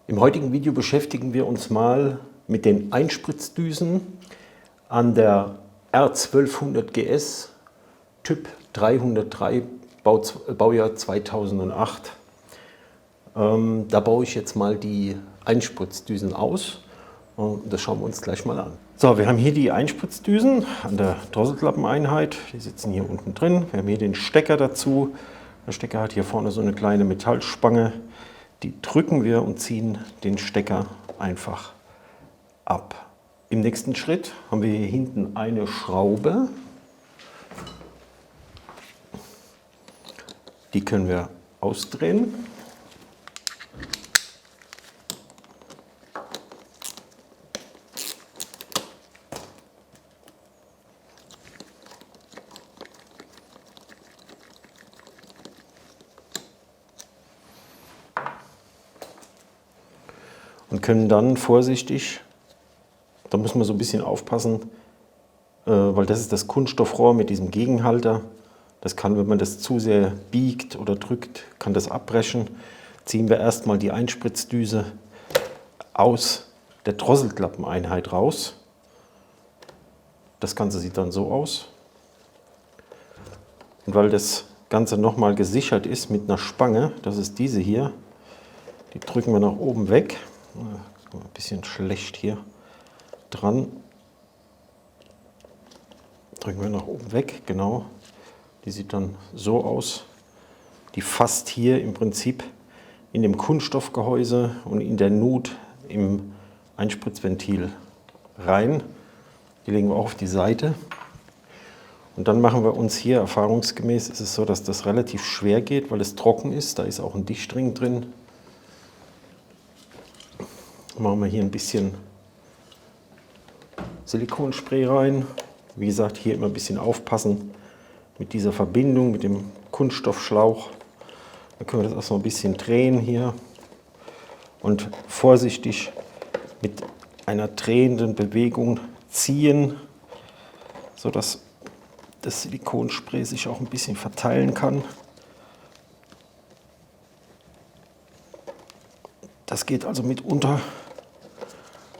Im heutigen Video beschäftigen wir uns mal mit den Einspritzdüsen an der R1200 GS Typ 303 Baujahr 2008. Da baue ich jetzt mal die Einspritzdüsen aus und das schauen wir uns gleich mal an. So, wir haben hier die Einspritzdüsen an der Drosselklappeneinheit. Die sitzen hier unten drin. Wir haben hier den Stecker dazu. Der Stecker hat hier vorne so eine kleine Metallspange. Die drücken wir und ziehen den Stecker einfach ab. Im nächsten Schritt haben wir hier hinten eine Schraube. Die können wir ausdrehen. Und können dann vorsichtig, da muss man so ein bisschen aufpassen, weil das ist das Kunststoffrohr mit diesem Gegenhalter. Das kann, wenn man das zu sehr biegt oder drückt, kann das abbrechen. Ziehen wir erstmal die Einspritzdüse aus der Drosselklappeneinheit raus. Das Ganze sieht dann so aus. Und weil das Ganze nochmal gesichert ist mit einer Spange, das ist diese hier, die drücken wir nach oben weg. Ein bisschen schlecht hier dran. Drücken wir nach oben weg, genau. Die sieht dann so aus. Die fasst hier im Prinzip in dem Kunststoffgehäuse und in der Nut im Einspritzventil rein. Die legen wir auch auf die Seite. Und dann machen wir uns hier, erfahrungsgemäß ist es so, dass das relativ schwer geht, weil es trocken ist. Da ist auch ein Dichtring drin. Machen wir hier ein bisschen Silikonspray rein. Wie gesagt, hier immer ein bisschen aufpassen mit dieser Verbindung, mit dem Kunststoffschlauch. Dann können wir das auch so ein bisschen drehen hier und vorsichtig mit einer drehenden Bewegung ziehen, sodass das Silikonspray sich auch ein bisschen verteilen kann. Das geht also mitunter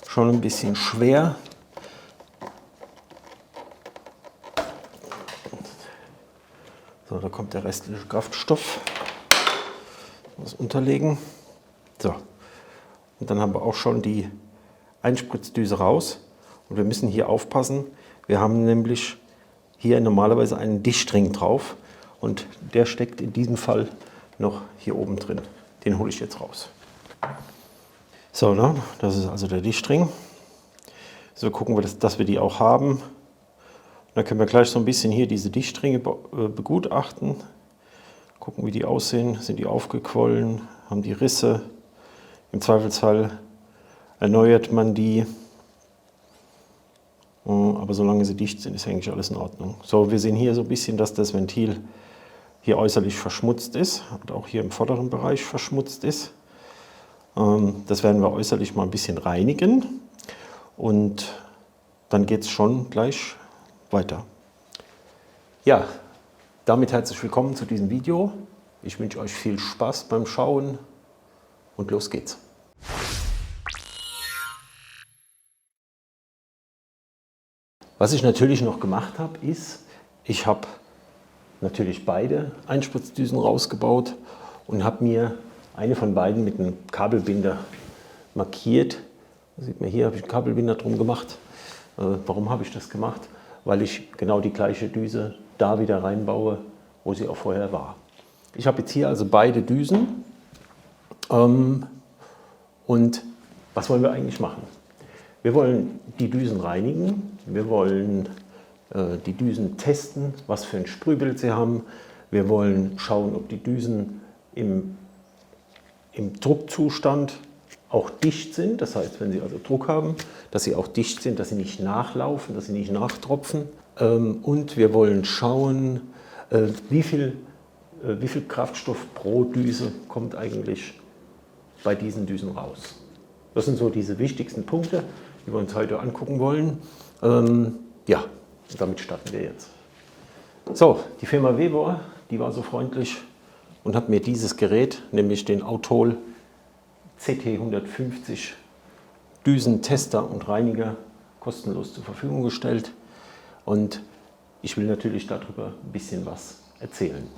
schon ein bisschen schwer. So, da kommt der restliche Kraftstoff. Das unterlegen. So, und dann haben wir auch schon die Einspritzdüse raus. Und wir müssen hier aufpassen. Wir haben nämlich hier normalerweise einen Dichtring drauf. Und der steckt in diesem Fall noch hier oben drin. Den hole ich jetzt raus. So, ne? Das ist also der Dichtring. So gucken wir, dass wir die auch haben. Und dann können wir gleich so ein bisschen hier diese Dichtringe begutachten. Gucken, wie die aussehen. Sind die aufgequollen? Haben die Risse? Im Zweifelsfall erneuert man die. Aber solange sie dicht sind, ist eigentlich alles in Ordnung. So, wir sehen hier so ein bisschen, dass das Ventil hier äußerlich verschmutzt ist und auch hier im vorderen Bereich verschmutzt ist. Das werden wir äußerlich mal ein bisschen reinigen und dann geht es schon gleich weiter. Ja, damit herzlich willkommen zu diesem Video. Ich wünsche euch viel Spaß beim Schauen und los geht's. Was ich natürlich noch gemacht habe, ist, ich habe natürlich beide Einspritzdüsen rausgebaut und habe mir eine von beiden mit einem Kabelbinder markiert. Das sieht man hier, habe ich einen Kabelbinder drum gemacht. Warum habe ich das gemacht? Weil ich genau die gleiche Düse da wieder reinbaue, wo sie auch vorher war. Ich habe jetzt hier also beide Düsen. Und was wollen wir eigentlich machen? Wir wollen die Düsen reinigen. Wir wollen die Düsen testen, was für ein Sprühbild sie haben. Wir wollen schauen, ob die Düsen im Druckzustand auch dicht sind. Das heißt, wenn sie also Druck haben, dass sie auch dicht sind, dass sie nicht nachlaufen, dass sie nicht nachtropfen. Und wir wollen schauen, wie viel Kraftstoff pro Düse kommt eigentlich bei diesen Düsen raus. Das sind so diese wichtigsten Punkte, die wir uns heute angucken wollen. Ja, damit starten wir jetzt. So, die Firma Weber, die war so freundlich und hat mir dieses Gerät, nämlich den Autol CT150 Düsen, Tester und Reiniger kostenlos zur Verfügung gestellt. Und ich will natürlich darüber ein bisschen was erzählen.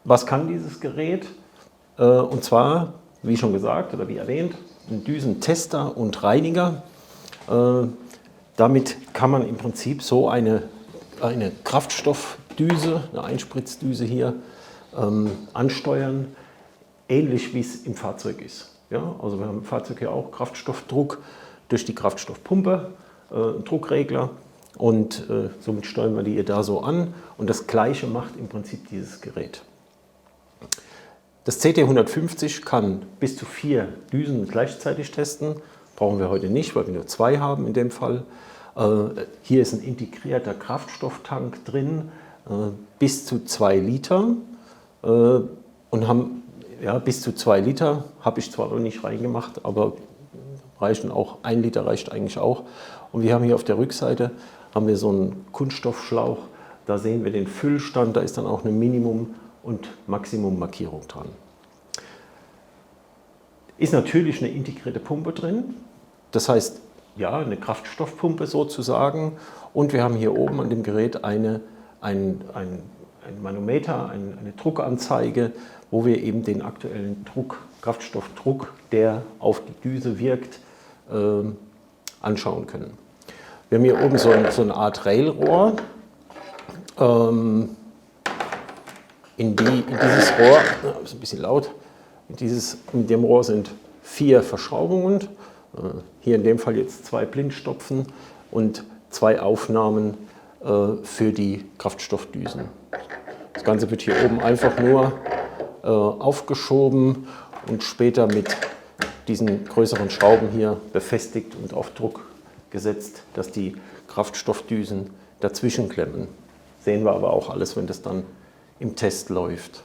Was kann dieses Gerät? Und zwar, wie schon gesagt oder wie erwähnt, ein Düsentester und Reiniger. Damit kann man im Prinzip so eine Kraftstoffdüse, eine Einspritzdüse hier, ansteuern, ähnlich wie es im Fahrzeug ist. Ja, also wir haben im Fahrzeug ja auch Kraftstoffdruck durch die Kraftstoffpumpe, einen Druckregler, und somit steuern wir die hier da so an, und das Gleiche macht im Prinzip dieses Gerät. Das CT150 kann bis zu 4 Düsen gleichzeitig testen. Brauchen wir heute nicht, weil wir nur 2 haben in dem Fall. Hier ist ein integrierter Kraftstofftank drin, bis zu 2 Liter. Und haben, ja, bis zu 2 Liter, habe ich zwar noch nicht reingemacht, aber reichen auch, 1 Liter reicht eigentlich auch. Und wir haben hier auf der Rückseite haben wir so einen Kunststoffschlauch, da sehen wir den Füllstand, da ist dann auch eine Minimum- und Maximum-Markierung dran. Ist natürlich eine integrierte Pumpe drin, das heißt, ja, eine Kraftstoffpumpe sozusagen, und wir haben hier oben an dem Gerät ein Manometer, eine Druckanzeige, wo wir eben den aktuellen Druck, Kraftstoffdruck, der auf die Düse wirkt, anschauen können. Wir haben hier oben so eine Art Railrohr. In dieses Rohr, ist ein bisschen laut, in dem Rohr sind 4 Verschraubungen, hier in dem Fall jetzt 2 Blindstopfen und 2 Aufnahmen für die Kraftstoffdüsen. Das Ganze wird hier oben einfach nur aufgeschoben und später mit diesen größeren Schrauben hier befestigt und auf Druck gesetzt, dass die Kraftstoffdüsen dazwischen klemmen. Sehen wir aber auch alles, wenn das dann im Test läuft.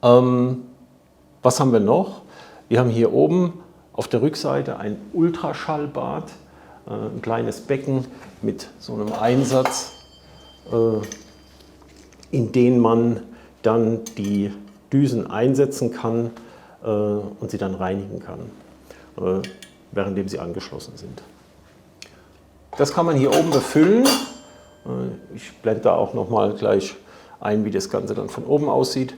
Was haben wir noch? Wir haben hier oben auf der Rückseite ein Ultraschallbad, ein kleines Becken mit so einem Einsatz, in den man dann die Düsen einsetzen kann und sie dann reinigen kann, währenddem sie angeschlossen sind. Das kann man hier oben befüllen. Ich blende da auch noch mal gleich ein, wie das Ganze dann von oben aussieht.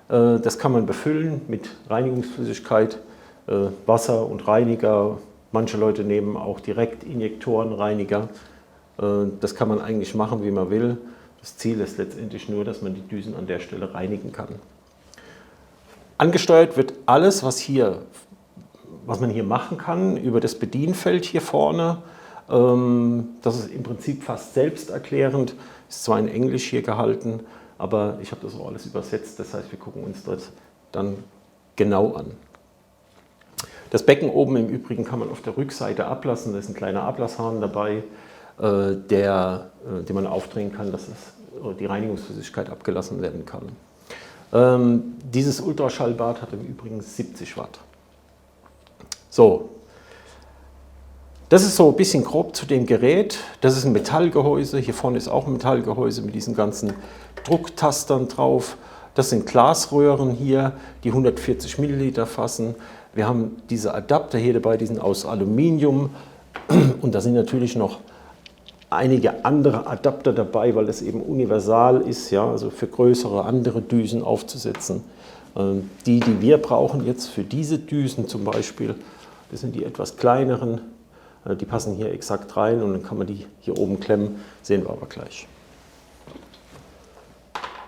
Das kann man befüllen mit Reinigungsflüssigkeit, Wasser und Reiniger. Manche Leute nehmen auch direkt Injektorenreiniger. Das kann man eigentlich machen, wie man will. Das Ziel ist letztendlich nur, dass man die Düsen an der Stelle reinigen kann. Angesteuert wird alles, was man hier machen kann, über das Bedienfeld hier vorne. Das ist im Prinzip fast selbsterklärend, ist zwar in Englisch hier gehalten, aber ich habe das auch alles übersetzt, das heißt, wir gucken uns das dann genau an. Das Becken oben im Übrigen kann man auf der Rückseite ablassen, da ist ein kleiner Ablasshahn dabei, den man aufdrehen kann, dass die Reinigungsflüssigkeit abgelassen werden kann. Dieses Ultraschallbad hat im Übrigen 70 Watt. So, das ist so ein bisschen grob zu dem Gerät. Das ist ein Metallgehäuse. Hier vorne ist auch ein Metallgehäuse mit diesen ganzen Drucktastern drauf. Das sind Glasröhren hier, die 140 Milliliter fassen. Wir haben diese Adapter hier dabei, die sind aus Aluminium. Und da sind natürlich noch einige andere Adapter dabei, weil das eben universal ist, ja, also für größere andere Düsen aufzusetzen. Die wir brauchen jetzt für diese Düsen zum Beispiel, das sind die etwas kleineren. Die passen hier exakt rein und dann kann man die hier oben klemmen, sehen wir aber gleich.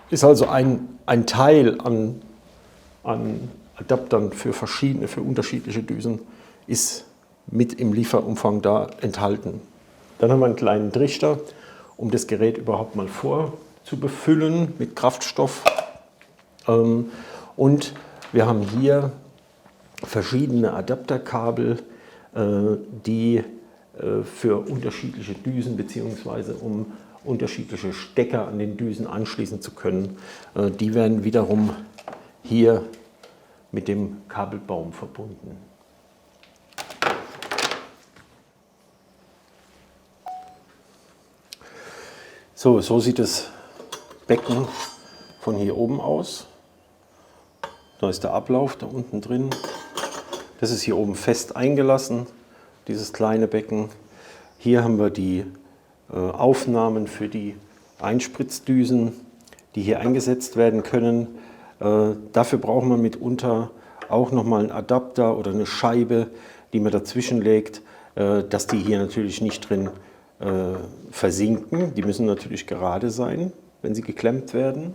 Ist also ein Teil an Adaptern für unterschiedliche Düsen, ist mit im Lieferumfang da enthalten. Dann haben wir einen kleinen Trichter, um das Gerät überhaupt mal vorzubefüllen mit Kraftstoff. Und wir haben hier verschiedene Adapterkabel, die für unterschiedliche Düsen bzw. um unterschiedliche Stecker an den Düsen anschließen zu können. Die werden wiederum hier mit dem Kabelbaum verbunden. So sieht das Becken von hier oben aus. Da ist der Ablauf da unten drin. Das ist hier oben fest eingelassen, dieses kleine Becken. Hier haben wir die Aufnahmen für die Einspritzdüsen, die hier eingesetzt werden können. Dafür braucht man mitunter auch nochmal einen Adapter oder eine Scheibe, die man dazwischen legt, dass die hier natürlich nicht drin versinken. Die müssen natürlich gerade sein, wenn sie geklemmt werden.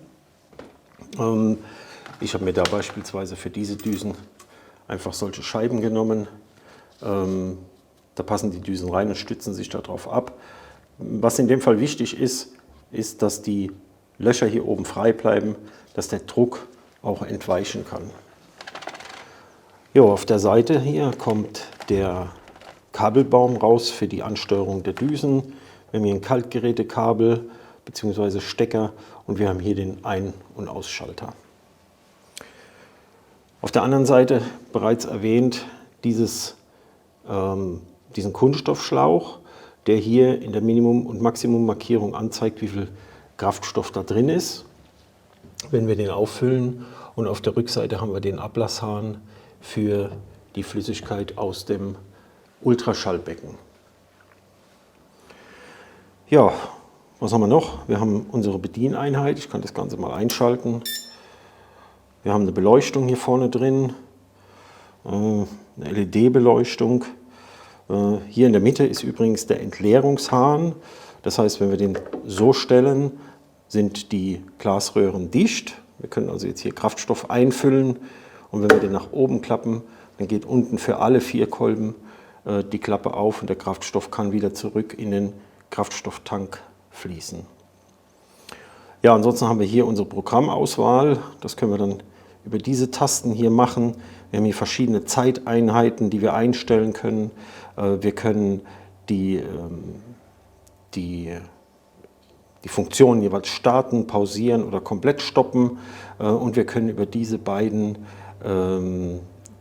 Ich habe mir da beispielsweise für diese Düsen einfach solche Scheiben genommen. Da passen die Düsen rein und stützen sich darauf ab. Was in dem Fall wichtig ist, ist, dass die Löcher hier oben frei bleiben, dass der Druck auch entweichen kann. Jo, auf der Seite hier kommt der Kabelbaum raus für die Ansteuerung der Düsen. Wir haben hier ein Kaltgerätekabel bzw. Stecker und wir haben hier den Ein- und Ausschalter. Auf der anderen Seite, bereits erwähnt, diesen Kunststoffschlauch, der hier in der Minimum- und Maximummarkierung anzeigt, wie viel Kraftstoff da drin ist, wenn wir den auffüllen. Und auf der Rückseite haben wir den Ablasshahn für die Flüssigkeit aus dem Ultraschallbecken. Ja, was haben wir noch? Wir haben unsere Bedieneinheit. Ich kann das Ganze mal einschalten. Wir haben eine Beleuchtung hier vorne drin, eine LED-Beleuchtung. Hier in der Mitte ist übrigens der Entleerungshahn. Das heißt, wenn wir den so stellen, sind die Glasröhren dicht. Wir können also jetzt hier Kraftstoff einfüllen und wenn wir den nach oben klappen, dann geht unten für alle 4 Kolben die Klappe auf und der Kraftstoff kann wieder zurück in den Kraftstofftank fließen. Ja, ansonsten haben wir hier unsere Programmauswahl. Das können wir dann über diese Tasten hier machen. Wir haben hier verschiedene Zeiteinheiten, die wir einstellen können. Wir können die Funktionen jeweils starten, pausieren oder komplett stoppen. Und wir können über diese beiden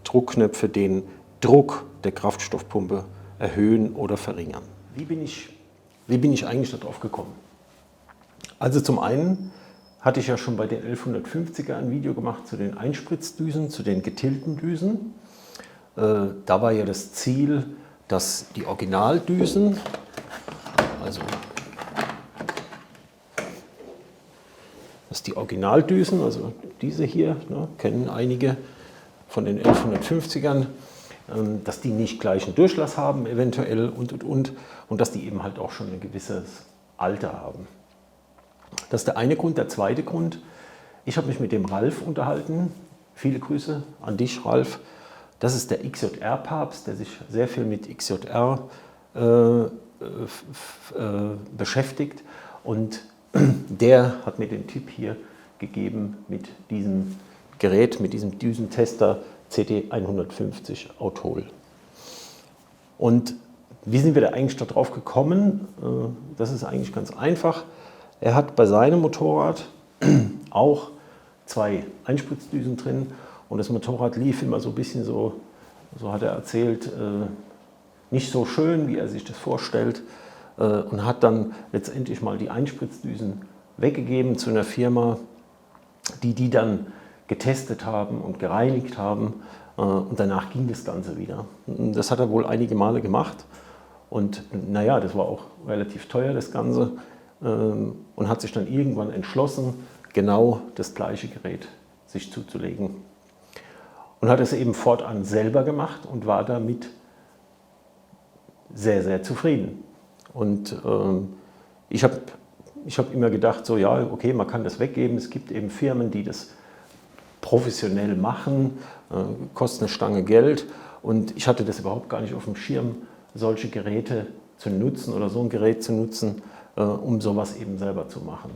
Druckknöpfe den Druck der Kraftstoffpumpe erhöhen oder verringern. Wie bin ich eigentlich darauf gekommen? Also zum einen hatte ich ja schon bei den 1150er ein Video gemacht zu den Einspritzdüsen, zu den getillten Düsen. Da war ja das Ziel, dass die Originaldüsen, also diese hier, ne, kennen einige von den 1150ern, dass die nicht gleichen Durchlass haben eventuell und dass die eben halt auch schon ein gewisses Alter haben. Das ist der eine Grund. Der zweite Grund, ich habe mich mit dem Ralf unterhalten. Viele Grüße an dich, Ralf. Das ist der XJR-Papst, der sich sehr viel mit XJR beschäftigt. Und der hat mir den Tipp hier gegeben mit diesem Gerät, mit diesem Düsentester CT150 Autol. Und wie sind wir da eigentlich darauf gekommen? Das ist eigentlich ganz einfach. Er hat bei seinem Motorrad auch 2 Einspritzdüsen drin und das Motorrad lief immer so ein bisschen so hat er erzählt, nicht so schön, wie er sich das vorstellt, und hat dann letztendlich mal die Einspritzdüsen weggegeben zu einer Firma, die dann getestet haben und gereinigt haben, und danach ging das Ganze wieder. Das hat er wohl einige Male gemacht und naja, das war auch relativ teuer, das Ganze. Und hat sich dann irgendwann entschlossen, genau das gleiche Gerät sich zuzulegen. Und hat es eben fortan selber gemacht und war damit sehr, sehr zufrieden. Und ich hab immer gedacht, so ja, okay, man kann das weggeben. Es gibt eben Firmen, die das professionell machen, kostet eine Stange Geld. Und ich hatte das überhaupt gar nicht auf dem Schirm, solche Geräte zu nutzen oder so ein Gerät zu nutzen, um sowas eben selber zu machen.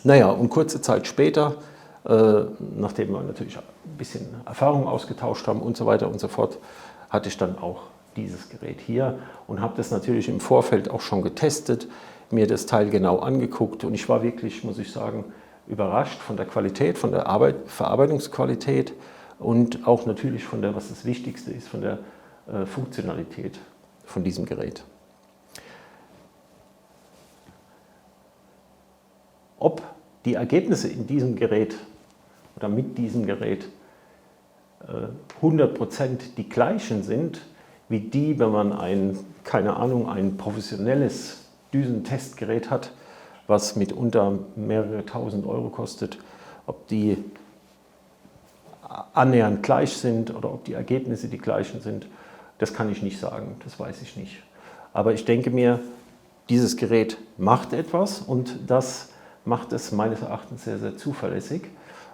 Naja, und kurze Zeit später, nachdem wir natürlich ein bisschen Erfahrung ausgetauscht haben und so weiter und so fort, hatte ich dann auch dieses Gerät hier und habe das natürlich im Vorfeld auch schon getestet, mir das Teil genau angeguckt und ich war wirklich, muss ich sagen, überrascht von der Qualität, von der Verarbeitungsqualität und auch natürlich von der, was das Wichtigste ist, von der Funktionalität von diesem Gerät. Ob die Ergebnisse in diesem Gerät oder mit diesem Gerät 100% die gleichen sind, wie die, wenn man keine Ahnung, ein professionelles Düsentestgerät hat, was mitunter mehrere tausend Euro kostet, ob die annähernd gleich sind oder ob die Ergebnisse die gleichen sind, das kann ich nicht sagen, das weiß ich nicht. Aber ich denke mir, dieses Gerät macht etwas und das macht es meines Erachtens sehr, sehr zuverlässig.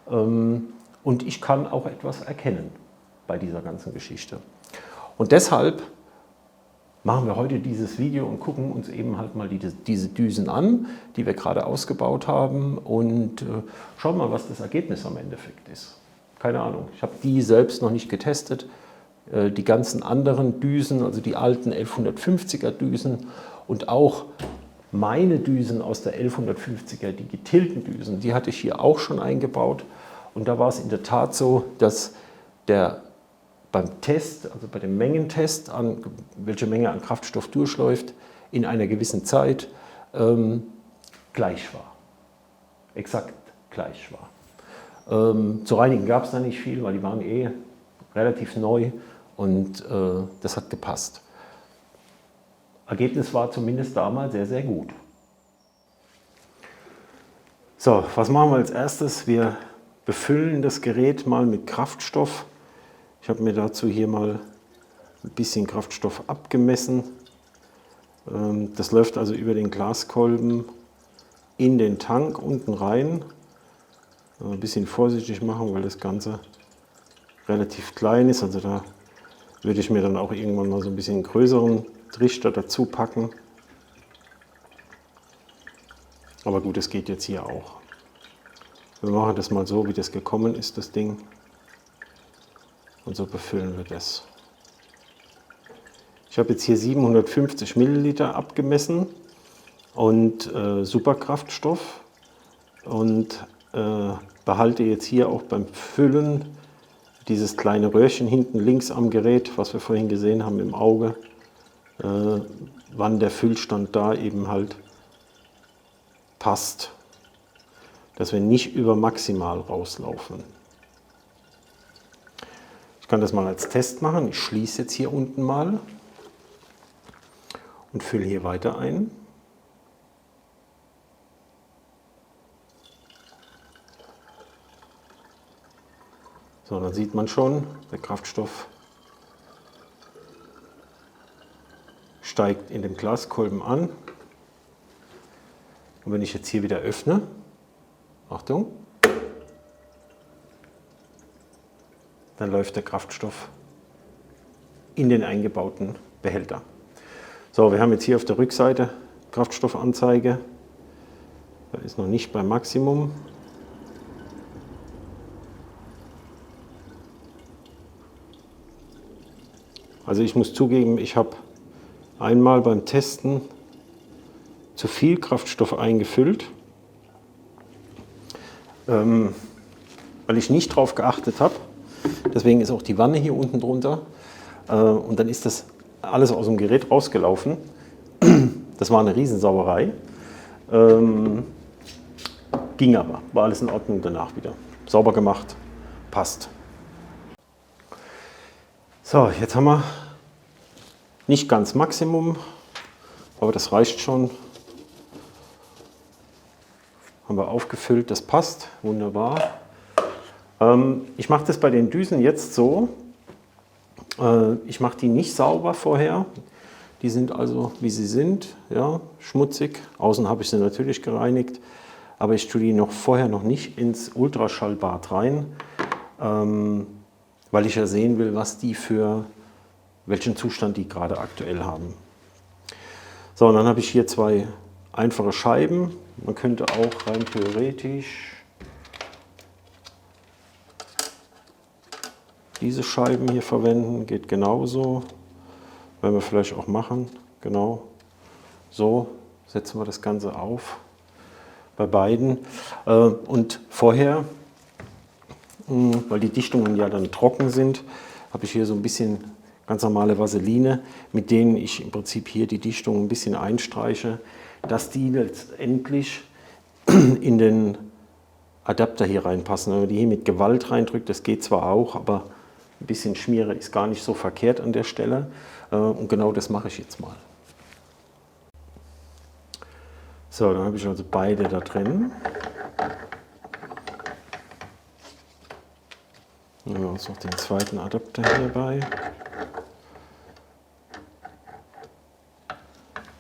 Und ich kann auch etwas erkennen bei dieser ganzen Geschichte. Und deshalb machen wir heute dieses Video und gucken uns eben halt mal diese Düsen an, die wir gerade ausgebaut haben und schauen mal, was das Ergebnis am Endeffekt ist. Keine Ahnung, ich habe die selbst noch nicht getestet. Die ganzen anderen Düsen, also die alten 1150er Düsen und auch meine Düsen aus der 1150er, die getilgten Düsen, die hatte ich hier auch schon eingebaut. Und da war es in der Tat so, dass beim Test, also bei dem Mengentest, welche Menge an Kraftstoff durchläuft, in einer gewissen Zeit gleich war. Exakt gleich war. Zu reinigen gab es da nicht viel, weil die waren relativ neu und das hat gepasst. Ergebnis war zumindest damals sehr, sehr gut. So, was machen wir als erstes? Wir befüllen das Gerät mal mit Kraftstoff. Ich habe mir dazu hier mal ein bisschen Kraftstoff abgemessen. Das läuft also über den Glaskolben in den Tank unten rein. Ein bisschen vorsichtig machen, weil das Ganze relativ klein ist. Also da würde ich mir dann auch irgendwann mal so ein bisschen einen größeren Trichter dazu packen. Aber gut, das geht jetzt hier auch. Wir machen das mal so, wie das gekommen ist, das Ding. Und so befüllen wir das. Ich habe jetzt hier 750 Milliliter abgemessen und Superkraftstoff und behalte jetzt hier auch beim Füllen dieses kleine Röhrchen hinten links am Gerät, was wir vorhin gesehen haben im Auge, wann der Füllstand da eben halt passt, dass wir nicht über maximal rauslaufen. Ich kann das mal als Test machen. Ich schließe jetzt hier unten mal und fülle hier weiter ein. So, dann sieht man schon, der Kraftstoff steigt in dem Glaskolben an. Und wenn ich jetzt hier wieder öffne, Achtung, dann läuft der Kraftstoff in den eingebauten Behälter. So, wir haben jetzt hier auf der Rückseite Kraftstoffanzeige. Da ist noch nicht beim Maximum. Also ich muss zugeben, ich habe einmal beim Testen zu viel Kraftstoff eingefüllt, weil ich nicht darauf geachtet habe. Deswegen ist auch die Wanne hier unten drunter. Und dann ist das alles aus dem Gerät rausgelaufen. Das war eine Riesensauerei. Ging aber, war alles in Ordnung danach wieder. Sauber gemacht, passt. So, jetzt haben wir nicht ganz Maximum, aber das reicht schon. Haben wir aufgefüllt, das passt, wunderbar. Ich mache das bei den Düsen jetzt so, ich mache die nicht sauber vorher. Die sind also, wie sie sind, ja, schmutzig. Außen habe ich sie natürlich gereinigt, aber ich tue die vorher noch nicht ins Ultraschallbad rein, weil ich ja sehen will, welchen Zustand die gerade aktuell haben. So, und dann habe ich hier zwei einfache Scheiben. Man könnte auch rein theoretisch diese Scheiben hier verwenden, geht genauso. Werden wir vielleicht auch machen, genau. So setzen wir das Ganze auf bei beiden. Und vorher, weil die Dichtungen ja dann trocken sind, habe ich hier so ein bisschen ganz normale Vaseline, mit denen ich im Prinzip hier die Dichtung ein bisschen einstreiche, dass die letztendlich in den Adapter hier reinpassen. Wenn man die hier mit Gewalt reindrückt, das geht zwar auch, aber ein bisschen Schmiere ist gar nicht so verkehrt an der Stelle. Und genau das mache ich jetzt mal. So, dann habe ich also beide da drin. Dann haben wir uns noch den zweiten Adapter hierbei.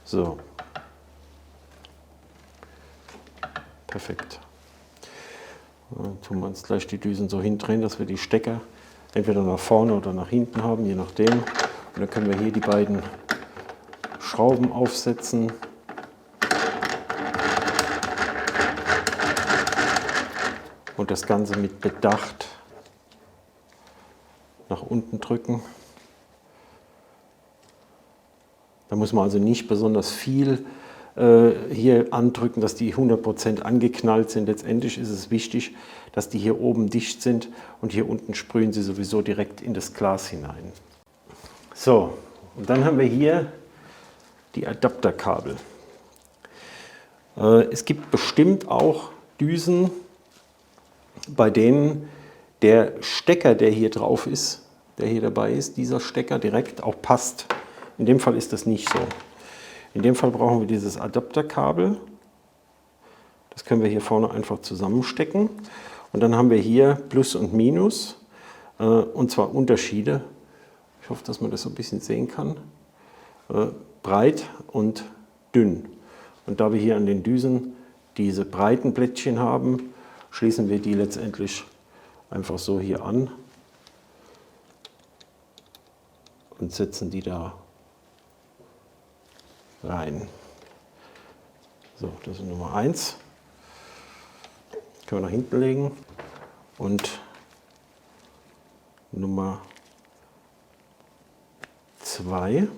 So. Perfekt. Dann tun wir uns gleich die Düsen so hindrehen, dass wir die Stecker entweder nach vorne oder nach hinten haben, je nachdem. Und dann können wir hier die beiden Schrauben aufsetzen. Und das Ganze mit Bedacht nach unten drücken. Da muss man also nicht besonders viel hier andrücken, dass die 100% angeknallt sind. Letztendlich ist es wichtig, dass die hier oben dicht sind und hier unten sprühen sie sowieso direkt in das Glas hinein. So, und dann haben wir hier die Adapterkabel. Es gibt bestimmt auch Düsen, bei denen der Stecker, der hier drauf ist, der hier dabei ist, dieser Stecker direkt auch passt. In dem Fall ist das nicht so. In dem Fall brauchen wir dieses Adapterkabel. Das können wir hier vorne einfach zusammenstecken. Und dann haben wir hier Plus und Minus, und zwar Unterschiede. Ich hoffe, dass man das so ein bisschen sehen kann. Breit und dünn. Und da wir hier an den Düsen diese breiten Plättchen haben, schließen wir die letztendlich einfach so hier an und setzen die da rein. So, das ist Nummer 1. Können wir nach hinten legen. Und Nummer 2.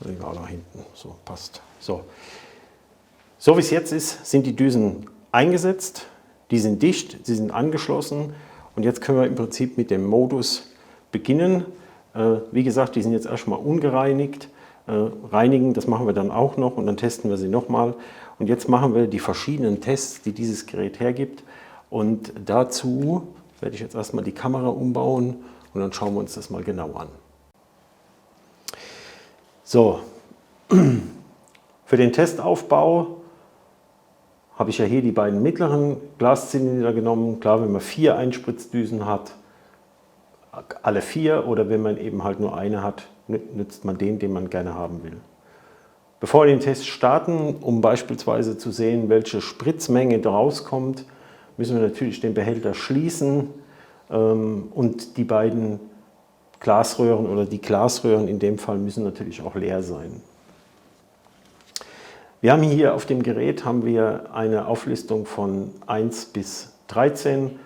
Legen wir auch nach hinten. So, passt. So wie es jetzt ist, sind die Düsen eingesetzt. Die sind dicht, sie sind angeschlossen. Und jetzt können wir im Prinzip mit dem Modus beginnen. Wie gesagt, die sind jetzt erstmal ungereinigt. Reinigen, das machen wir dann auch noch und dann testen wir sie nochmal. Und jetzt machen wir die verschiedenen Tests, die dieses Gerät hergibt. Und dazu werde ich jetzt erstmal die Kamera umbauen und dann schauen wir uns das mal genau an. So, für den Testaufbau habe ich ja hier die beiden mittleren Glaszylinder genommen. Klar, wenn man 4 Einspritzdüsen hat, alle 4, oder wenn man eben halt nur eine hat, nützt man den man gerne haben will. Bevor wir den Test starten, um beispielsweise zu sehen, welche Spritzmenge daraus kommt, müssen wir natürlich den Behälter schließen und die beiden Glasröhren oder die Glasröhren in dem Fall müssen natürlich auch leer sein. Wir haben hier auf dem Gerät eine Auflistung von 1 bis 13,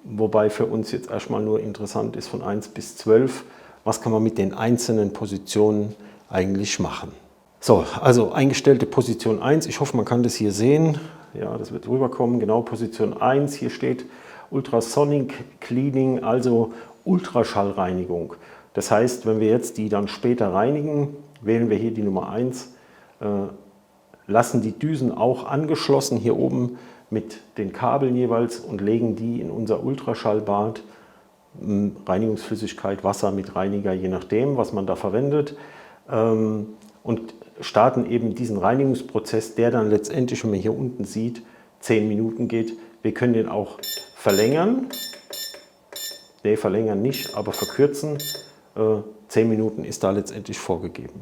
wobei für uns jetzt erstmal nur interessant ist von 1 bis 12. Was kann man mit den einzelnen Positionen eigentlich machen? So, also eingestellte Position 1, ich hoffe, man kann das hier sehen. Ja, das wird rüberkommen. Genau, Position 1, hier steht Ultrasonic Cleaning, also Ultraschallreinigung. Das heißt, wenn wir jetzt die dann später reinigen, wählen wir hier die Nummer 1, lassen die Düsen auch angeschlossen hier oben mit den Kabeln jeweils und legen die in unser Ultraschallbad. Reinigungsflüssigkeit, Wasser mit Reiniger, je nachdem, was man da verwendet. Und starten eben diesen Reinigungsprozess, der dann letztendlich, wenn man hier unten sieht, 10 Minuten geht. Wir können den auch verlängern. Ne, verlängern nicht, aber verkürzen. 10 Minuten ist da letztendlich vorgegeben.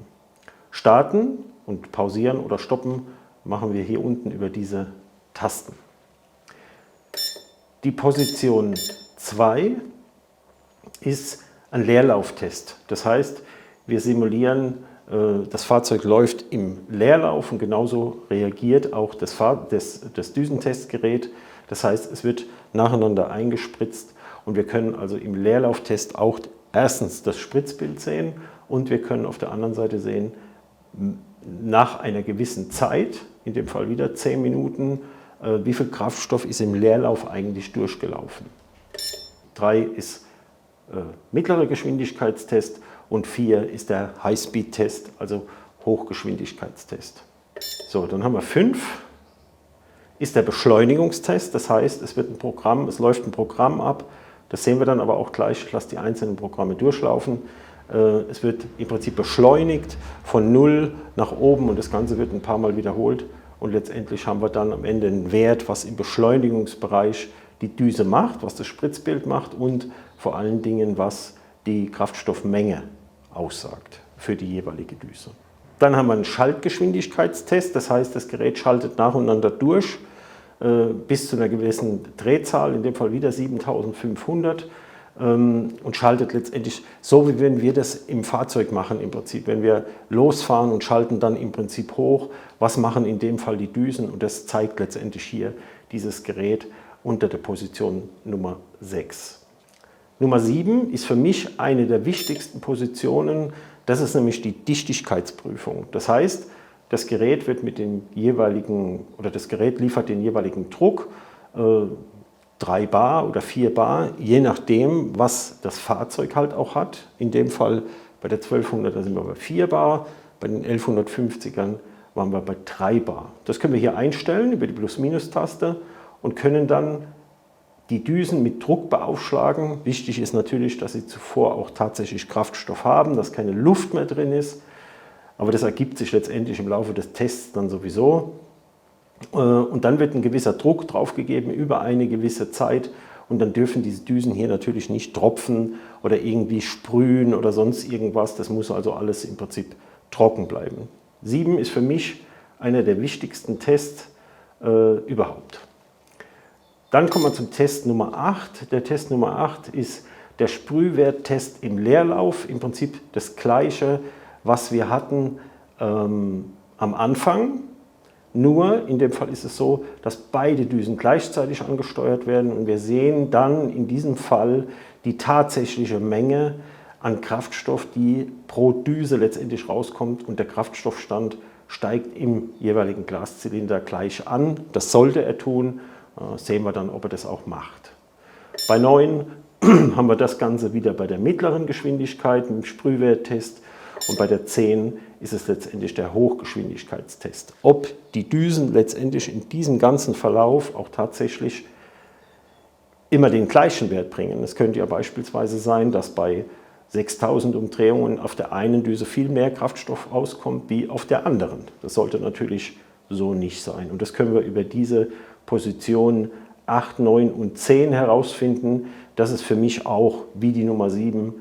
Starten und pausieren oder stoppen machen wir hier unten über diese Tasten. Die Position 2 ist ein Leerlauftest. Das heißt, wir simulieren, das Fahrzeug läuft im Leerlauf und genauso reagiert auch das Düsentestgerät. Das heißt, es wird nacheinander eingespritzt und wir können also im Leerlauftest auch erstens das Spritzbild sehen und wir können auf der anderen Seite sehen, nach einer gewissen Zeit, in dem Fall wieder 10 Minuten, wie viel Kraftstoff ist im Leerlauf eigentlich durchgelaufen. 3 ist mittlerer Geschwindigkeitstest und 4 ist der High-Speed-Test, also Hochgeschwindigkeitstest. So, dann haben wir 5, ist der Beschleunigungstest, das heißt, es läuft ein Programm ab, das sehen wir dann aber auch gleich, ich lasse die einzelnen Programme durchlaufen. Es wird im Prinzip beschleunigt von 0 nach oben und das Ganze wird ein paar Mal wiederholt und letztendlich haben wir dann am Ende einen Wert, was im Beschleunigungsbereich die Düse macht, was das Spritzbild macht und vor allen Dingen, was die Kraftstoffmenge aussagt für die jeweilige Düse. Dann haben wir einen Schaltgeschwindigkeitstest, das heißt, das Gerät schaltet nacheinander durch bis zu einer gewissen Drehzahl, in dem Fall wieder 7500 und schaltet letztendlich so, wie wenn wir das im Fahrzeug machen im Prinzip. Wenn wir losfahren und schalten dann im Prinzip hoch, was machen in dem Fall die Düsen und das zeigt letztendlich hier dieses Gerät unter der Position Nummer 6. Nummer 7 ist für mich eine der wichtigsten Positionen, das ist nämlich die Dichtigkeitsprüfung. Das heißt, das Gerät wird mit dem jeweiligen, oder das Gerät liefert den jeweiligen Druck, 3 Bar oder 4 Bar, je nachdem, was das Fahrzeug halt auch hat. In dem Fall bei der 1200er sind wir bei 4 Bar, bei den 1150ern waren wir bei 3 Bar. Das können wir hier einstellen über die Plus-Minus-Taste und können dann die Düsen mit Druck beaufschlagen. Wichtig ist natürlich, dass sie zuvor auch tatsächlich Kraftstoff haben, dass keine Luft mehr drin ist. Aber das ergibt sich letztendlich im Laufe des Tests dann sowieso. Und dann wird ein gewisser Druck draufgegeben über eine gewisse Zeit. Und dann dürfen diese Düsen hier natürlich nicht tropfen oder irgendwie sprühen oder sonst irgendwas. Das muss also alles im Prinzip trocken bleiben. 7 ist für mich einer der wichtigsten Tests überhaupt. Dann kommen wir zum Test Nummer 8. Der Test Nummer 8 ist der Sprühwerttest im Leerlauf. Im Prinzip das Gleiche, was wir hatten am Anfang. Nur in dem Fall ist es so, dass beide Düsen gleichzeitig angesteuert werden und wir sehen dann in diesem Fall die tatsächliche Menge an Kraftstoff, die pro Düse letztendlich rauskommt und der Kraftstoffstand steigt im jeweiligen Glaszylinder gleich an. Das sollte er tun. Sehen wir dann, ob er das auch macht. Bei 9 haben wir das Ganze wieder bei der mittleren Geschwindigkeit mit dem Sprühwerttest und bei der 10 ist es letztendlich der Hochgeschwindigkeitstest. Ob die Düsen letztendlich in diesem ganzen Verlauf auch tatsächlich immer den gleichen Wert bringen. Es könnte ja beispielsweise sein, dass bei 6000 Umdrehungen auf der einen Düse viel mehr Kraftstoff auskommt wie auf der anderen. Das sollte natürlich so nicht sein. Und das können wir über diese Positionen 8, 9 und 10 herausfinden. Das ist für mich auch, wie die Nummer 7,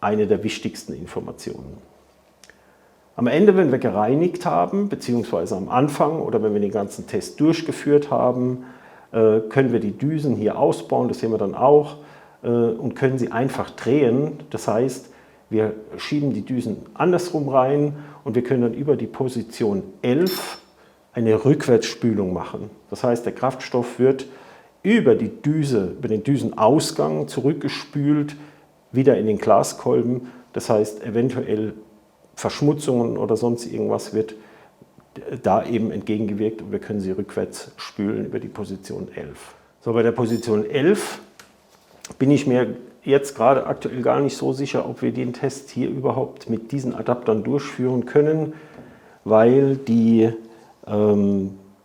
eine der wichtigsten Informationen. Am Ende, wenn wir gereinigt haben, beziehungsweise am Anfang oder wenn wir den ganzen Test durchgeführt haben, können wir die Düsen hier ausbauen, das sehen wir dann auch, und können sie einfach drehen. Das heißt, wir schieben die Düsen andersrum rein und wir können dann über die Position 11 eine Rückwärtsspülung machen. Das heißt, der Kraftstoff wird über die Düse, über den Düsenausgang zurückgespült, wieder in den Glaskolben. Das heißt, eventuell Verschmutzungen oder sonst irgendwas wird da eben entgegengewirkt und wir können sie rückwärts spülen über die Position 11. So, bei der Position 11 bin ich mir jetzt gerade aktuell gar nicht so sicher, ob wir den Test hier überhaupt mit diesen Adaptern durchführen können, weil die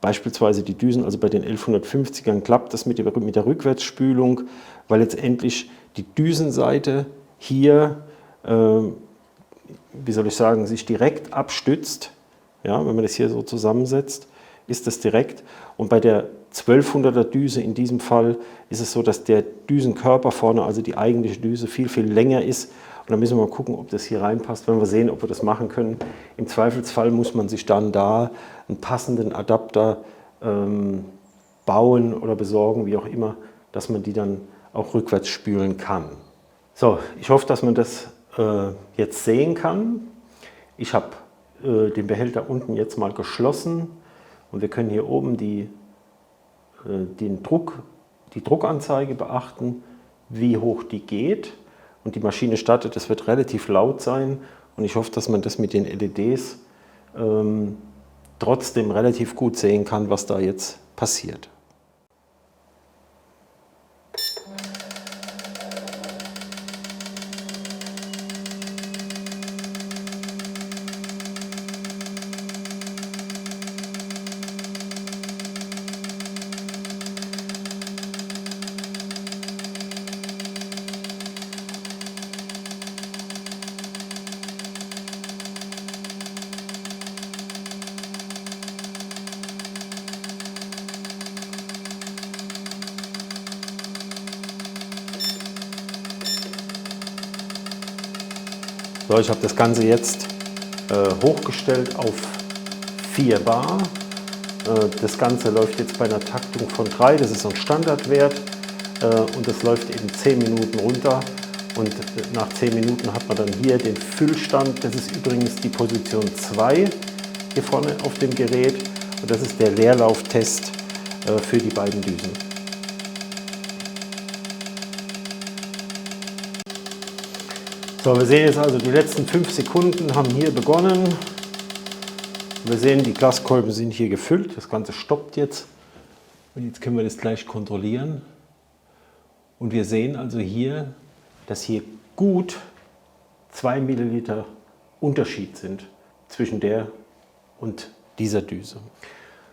beispielsweise die Düsen, also bei den 1150ern klappt das mit der Rückwärtsspülung, weil letztendlich die Düsenseite hier, wie soll ich sagen, sich direkt abstützt. Ja, wenn man das hier so zusammensetzt, ist das direkt. Und bei der 1200er Düse in diesem Fall ist es so, dass der Düsenkörper vorne, also die eigentliche Düse, viel, viel länger ist. Und dann müssen wir mal gucken, ob das hier reinpasst, wenn wir sehen, ob wir das machen können. Im Zweifelsfall muss man sich dann da einen passenden Adapter bauen oder besorgen, wie auch immer, dass man die dann auch rückwärts spülen kann. So, ich hoffe, dass man das jetzt sehen kann. Ich habe den Behälter unten jetzt mal geschlossen und wir können hier oben die Druckanzeige beachten, wie hoch die geht. Und die Maschine startet, das wird relativ laut sein und ich hoffe, dass man das mit den LEDs trotzdem relativ gut sehen kann, was da jetzt passiert. So, ich habe das Ganze jetzt hochgestellt auf 4 Bar. Das Ganze läuft jetzt bei einer Taktung von 3, das ist so ein Standardwert. Und das läuft eben 10 Minuten runter. Und nach 10 Minuten hat man dann hier den Füllstand. Das ist übrigens die Position 2 hier vorne auf dem Gerät. Und das ist der Leerlauftest für die beiden Düsen. So, wir sehen jetzt also, die letzten 5 Sekunden haben hier begonnen. Wir sehen, die Glaskolben sind hier gefüllt. Das Ganze stoppt jetzt. Und jetzt können wir das gleich kontrollieren. Und wir sehen also hier, dass hier gut 2 Milliliter Unterschied sind zwischen der und dieser Düse.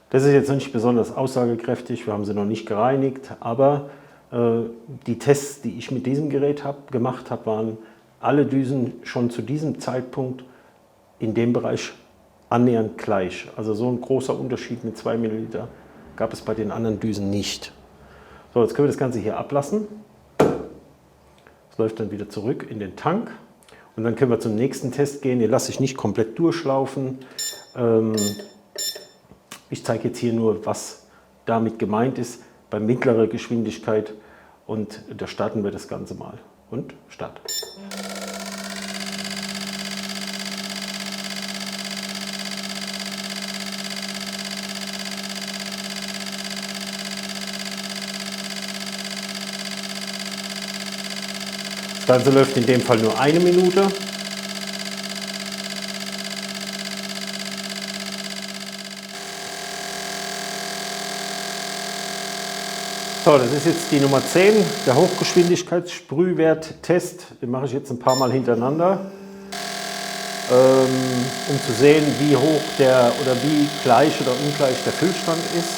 Das ist jetzt nicht besonders aussagekräftig, wir haben sie noch nicht gereinigt, aber die Tests, die ich mit diesem Gerät gemacht habe, waren alle Düsen schon zu diesem Zeitpunkt in dem Bereich annähernd gleich. Also so ein großer Unterschied mit 2 Milliliter gab es bei den anderen Düsen nicht. So, jetzt können wir das Ganze hier ablassen. Es läuft dann wieder zurück in den Tank. Und dann können wir zum nächsten Test gehen. Den lasse ich nicht komplett durchlaufen. Ich zeige jetzt hier nur, was damit gemeint ist bei mittlerer Geschwindigkeit. Und da starten wir das Ganze mal. Und Start. Das Ganze läuft in dem Fall nur 1 Minute. So, das ist jetzt die Nummer 10, der Hochgeschwindigkeitssprühwert-Test. Den mache ich jetzt ein paar Mal hintereinander, um zu sehen, wie hoch oder wie gleich oder ungleich der Füllstand ist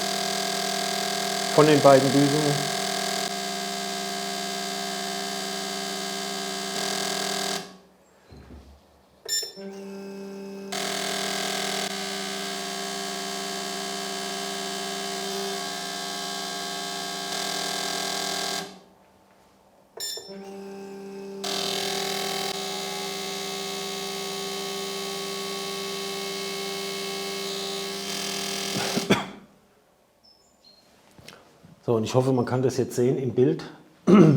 von den beiden Düsen. So, und ich hoffe, man kann das jetzt sehen im Bild.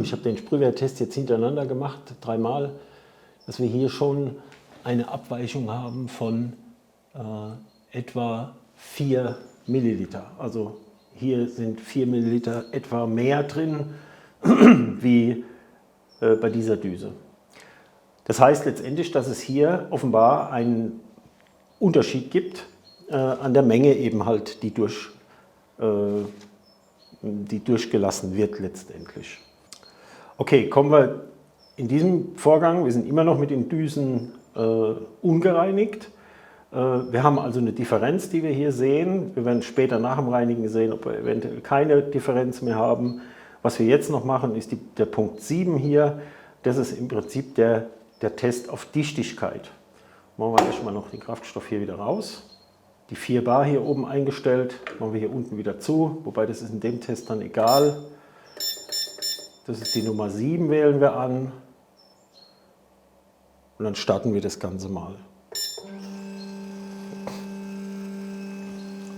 Ich habe den Sprühwerttest jetzt hintereinander gemacht, 3 Mal, dass wir hier schon eine Abweichung haben von etwa 4 Milliliter. Also hier sind 4 Milliliter etwa mehr drin wie bei dieser Düse. Das heißt letztendlich, dass es hier offenbar einen Unterschied gibt an der Menge eben halt, die durchgelassen wird letztendlich. Okay, kommen wir in diesem Vorgang, wir sind immer noch mit den Düsen ungereinigt. Wir haben also eine Differenz, die wir hier sehen. Wir werden später nach dem Reinigen sehen, ob wir eventuell keine Differenz mehr haben. Was wir jetzt noch machen, ist der Punkt 7 hier. Das ist im Prinzip der Test auf Dichtigkeit. Machen wir erstmal noch den Kraftstoff hier wieder raus. Die 4 Bar hier oben eingestellt, machen wir hier unten wieder zu, wobei das ist in dem Test dann egal. Das ist die Nummer 7, wählen wir an und dann starten wir das Ganze mal.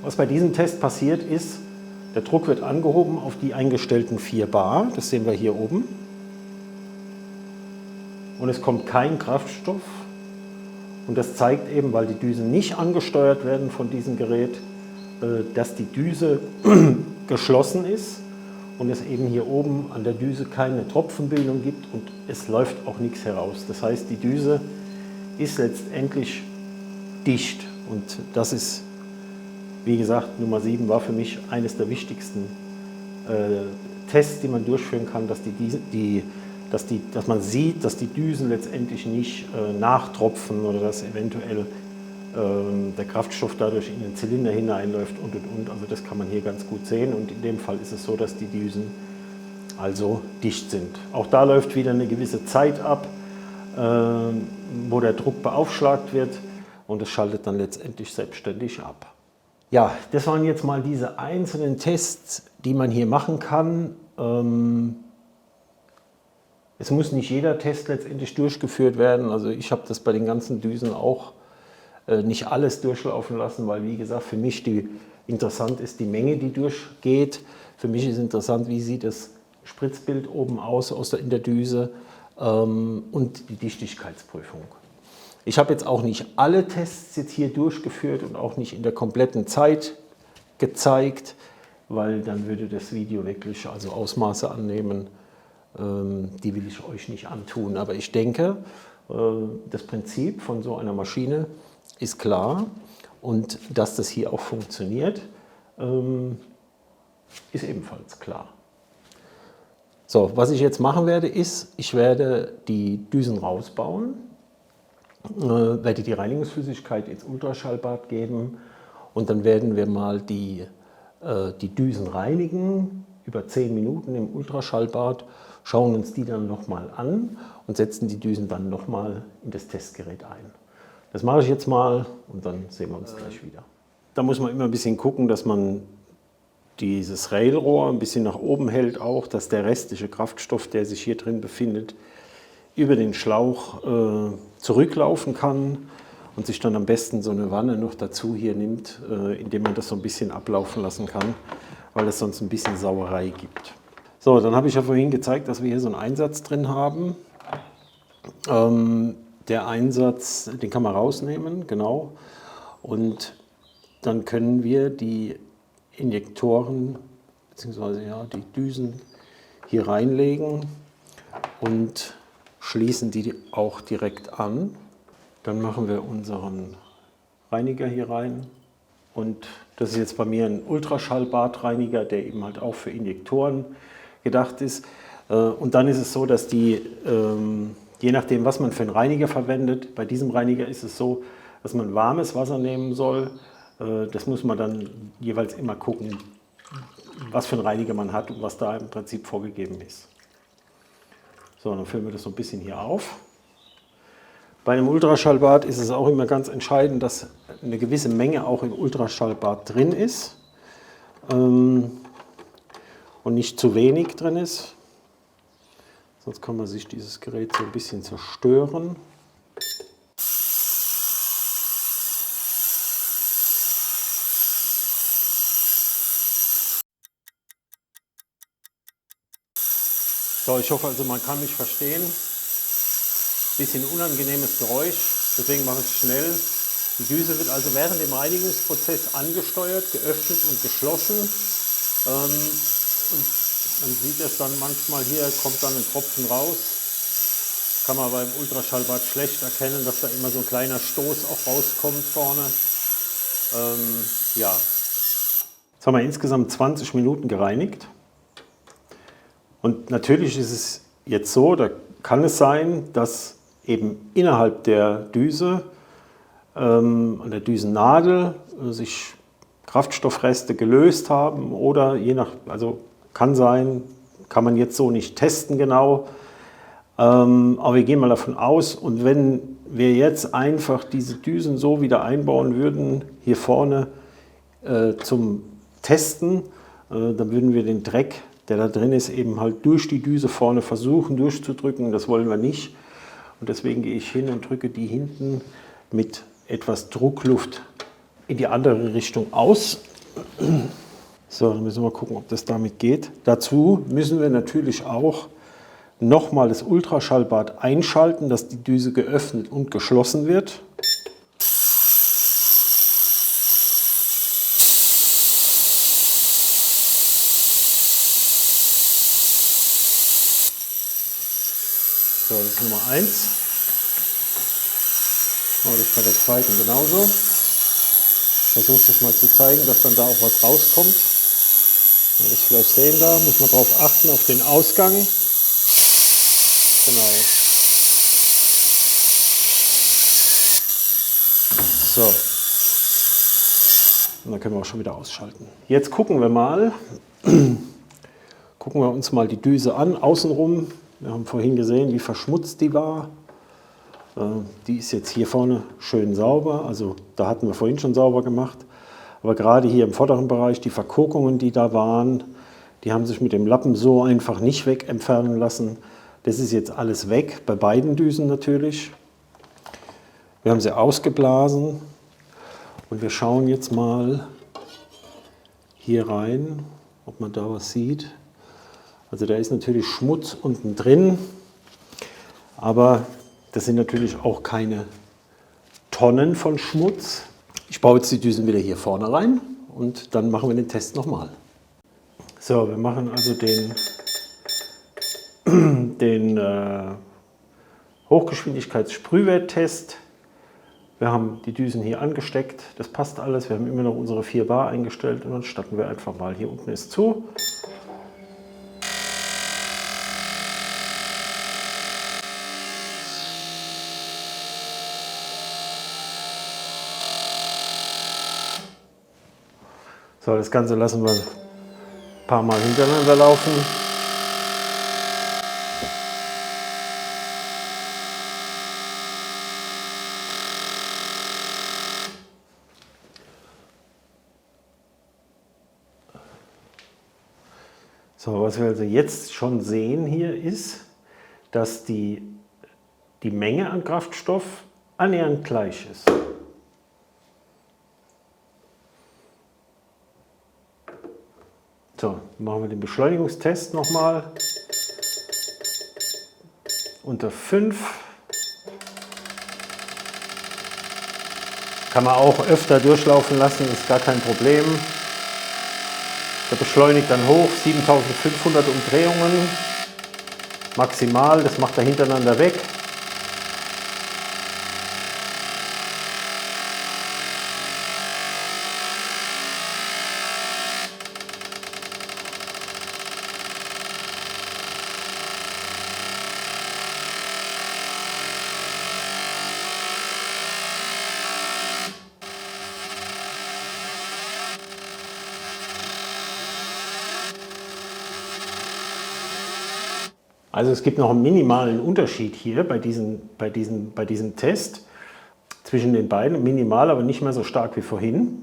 Was bei diesem Test passiert ist, der Druck wird angehoben auf die eingestellten 4 Bar, das sehen wir hier oben. Und es kommt kein Kraftstoff. Und das zeigt eben, weil die Düsen nicht angesteuert werden von diesem Gerät, dass die Düse geschlossen ist und es eben hier oben an der Düse keine Tropfenbildung gibt und es läuft auch nichts heraus. Das heißt, die Düse ist letztendlich dicht und das ist, wie gesagt, Nummer 7 war für mich eines der wichtigsten Tests, die man durchführen kann, dass man sieht, dass die Düsen letztendlich nicht nachtropfen oder dass eventuell der Kraftstoff dadurch in den Zylinder hineinläuft und. Also das kann man hier ganz gut sehen und in dem Fall ist es so, dass die Düsen also dicht sind. Auch da läuft wieder eine gewisse Zeit ab, wo der Druck beaufschlagt wird und es schaltet dann letztendlich selbstständig ab. Ja, das waren jetzt mal diese einzelnen Tests, die man hier machen kann. Es muss nicht jeder Test letztendlich durchgeführt werden. Also ich habe das bei den ganzen Düsen auch nicht alles durchlaufen lassen, weil wie gesagt, für mich interessant ist die Menge, die durchgeht. Für mich ist interessant, wie sieht das Spritzbild oben aus in der Düse und die Dichtigkeitsprüfung. Ich habe jetzt auch nicht alle Tests jetzt hier durchgeführt und auch nicht in der kompletten Zeit gezeigt, weil dann würde das Video wirklich also Ausmaße annehmen, die will ich euch nicht antun. Aber ich denke, das Prinzip von so einer Maschine ist klar und dass das hier auch funktioniert, ist ebenfalls klar. So, was ich jetzt machen werde, ist, ich werde die Düsen rausbauen, werde die Reinigungsflüssigkeit ins Ultraschallbad geben und dann werden wir mal die Düsen reinigen, über 10 Minuten im Ultraschallbad, schauen uns die dann nochmal an und setzen die Düsen dann nochmal in das Testgerät ein. Das mache ich jetzt mal und dann sehen wir uns gleich wieder. Da muss man immer ein bisschen gucken, dass man dieses Railrohr ein bisschen nach oben hält, auch, dass der restliche Kraftstoff, der sich hier drin befindet, über den Schlauch zurücklaufen kann und sich dann am besten so eine Wanne noch dazu hier nimmt, indem man das so ein bisschen ablaufen lassen kann, weil es sonst ein bisschen Sauerei gibt. So, dann habe ich ja vorhin gezeigt, dass wir hier so einen Einsatz drin haben. Der Einsatz, den kann man rausnehmen, genau. Und dann können wir die Injektoren bzw. ja, die Düsen hier reinlegen und schließen die auch direkt an. Dann machen wir unseren Reiniger hier rein. Und das ist jetzt bei mir ein Ultraschallbadreiniger, der eben halt auch für Injektoren gedacht ist. Und dann ist es so, dass die, je nachdem, was man für einen Reiniger verwendet, bei diesem Reiniger ist es so, dass man warmes Wasser nehmen soll. Das muss man dann jeweils immer gucken, was für einen Reiniger man hat und was da im Prinzip vorgegeben ist. So, dann füllen wir das so ein bisschen hier auf. Bei einem Ultraschallbad ist es auch immer ganz entscheidend, dass eine gewisse Menge auch im Ultraschallbad drin ist und nicht zu wenig drin ist. Sonst kann man sich dieses Gerät so ein bisschen zerstören. So, ich hoffe also, man kann mich verstehen. Bisschen unangenehmes Geräusch, deswegen mache ich es schnell. Die Düse wird also während dem Reinigungsprozess angesteuert, geöffnet und geschlossen. Und man sieht es dann manchmal, hier kommt dann ein Tropfen raus. Kann man beim Ultraschallbad schlecht erkennen, dass da immer so ein kleiner Stoß auch rauskommt vorne. Ja. Jetzt haben wir insgesamt 20 Minuten gereinigt. Und natürlich ist es jetzt so, da kann es sein, dass eben innerhalb der Düse, an der Düsennadel, sich Kraftstoffreste gelöst haben oder je nach, also kann sein, kann man jetzt so nicht testen genau, aber wir gehen mal davon aus und wenn wir jetzt einfach diese Düsen so wieder einbauen würden, hier vorne zum Testen, dann würden wir den Dreck, der da drin ist, eben halt durch die Düse vorne versuchen durchzudrücken. Das wollen wir nicht. Und deswegen gehe ich hin und drücke die hinten mit etwas Druckluft in die andere Richtung aus. So, dann müssen wir gucken, ob das damit geht. Dazu müssen wir natürlich auch nochmal das Ultraschallbad einschalten, dass die Düse geöffnet und geschlossen wird. So, das ist Nummer 1. Oh, das ist bei der zweiten genauso. Ich versuche das mal zu zeigen, dass dann da auch was rauskommt. Wenn wir das vielleicht sehen da, muss man darauf achten, auf den Ausgang. Genau. So. Und dann können wir auch schon wieder ausschalten. Jetzt gucken wir mal. Gucken wir uns mal die Düse an, außenrum. Wir haben vorhin gesehen, wie verschmutzt die war. Die ist jetzt hier vorne schön sauber, also da hatten wir vorhin schon sauber gemacht. Aber gerade hier im vorderen Bereich, die Verkorkungen, die da waren, die haben sich mit dem Lappen so einfach nicht weg entfernen lassen. Das ist jetzt alles weg, bei beiden Düsen natürlich. Wir haben sie ausgeblasen und wir schauen jetzt mal hier rein, ob man da was sieht. Also da ist natürlich Schmutz unten drin, aber das sind natürlich auch keine Tonnen von Schmutz. Ich baue jetzt die Düsen wieder hier vorne rein und dann machen wir den Test nochmal. So, wir machen also den Hochgeschwindigkeitssprühwerttest. Wir haben die Düsen hier angesteckt, das passt alles. Wir haben immer noch unsere 4 Bar eingestellt und dann starten wir einfach mal. Hier unten ist zu. So, das Ganze lassen wir ein paar Mal hintereinander laufen. So, was wir also jetzt schon sehen hier ist, dass die Menge an Kraftstoff annähernd gleich ist. So, machen wir den Beschleunigungstest nochmal. Unter 5. Kann man auch öfter durchlaufen lassen, ist gar kein Problem. Der beschleunigt dann hoch, 7500 Umdrehungen. Maximal, das macht er hintereinander weg. Also es gibt noch einen minimalen Unterschied hier bei diesem Test zwischen den beiden. Minimal, aber nicht mehr so stark wie vorhin.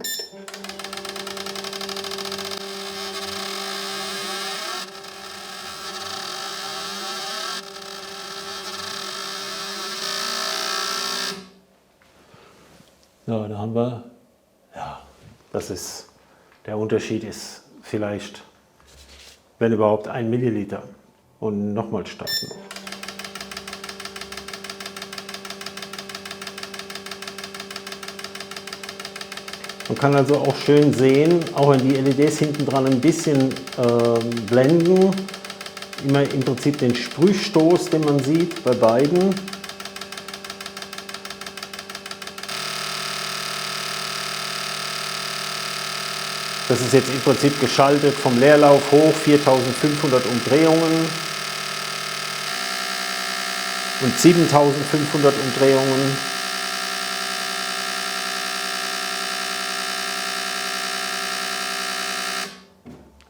Ja, da haben wir, ja, der Unterschied ist vielleicht, wenn überhaupt, 1 Milliliter. Und nochmal starten. Man kann also auch schön sehen, auch wenn die LEDs hinten dran ein bisschen blenden, immer im Prinzip den Sprühstoß, den man sieht bei beiden. Das ist jetzt im Prinzip geschaltet vom Leerlauf hoch, 4500 Umdrehungen und 7500 Umdrehungen.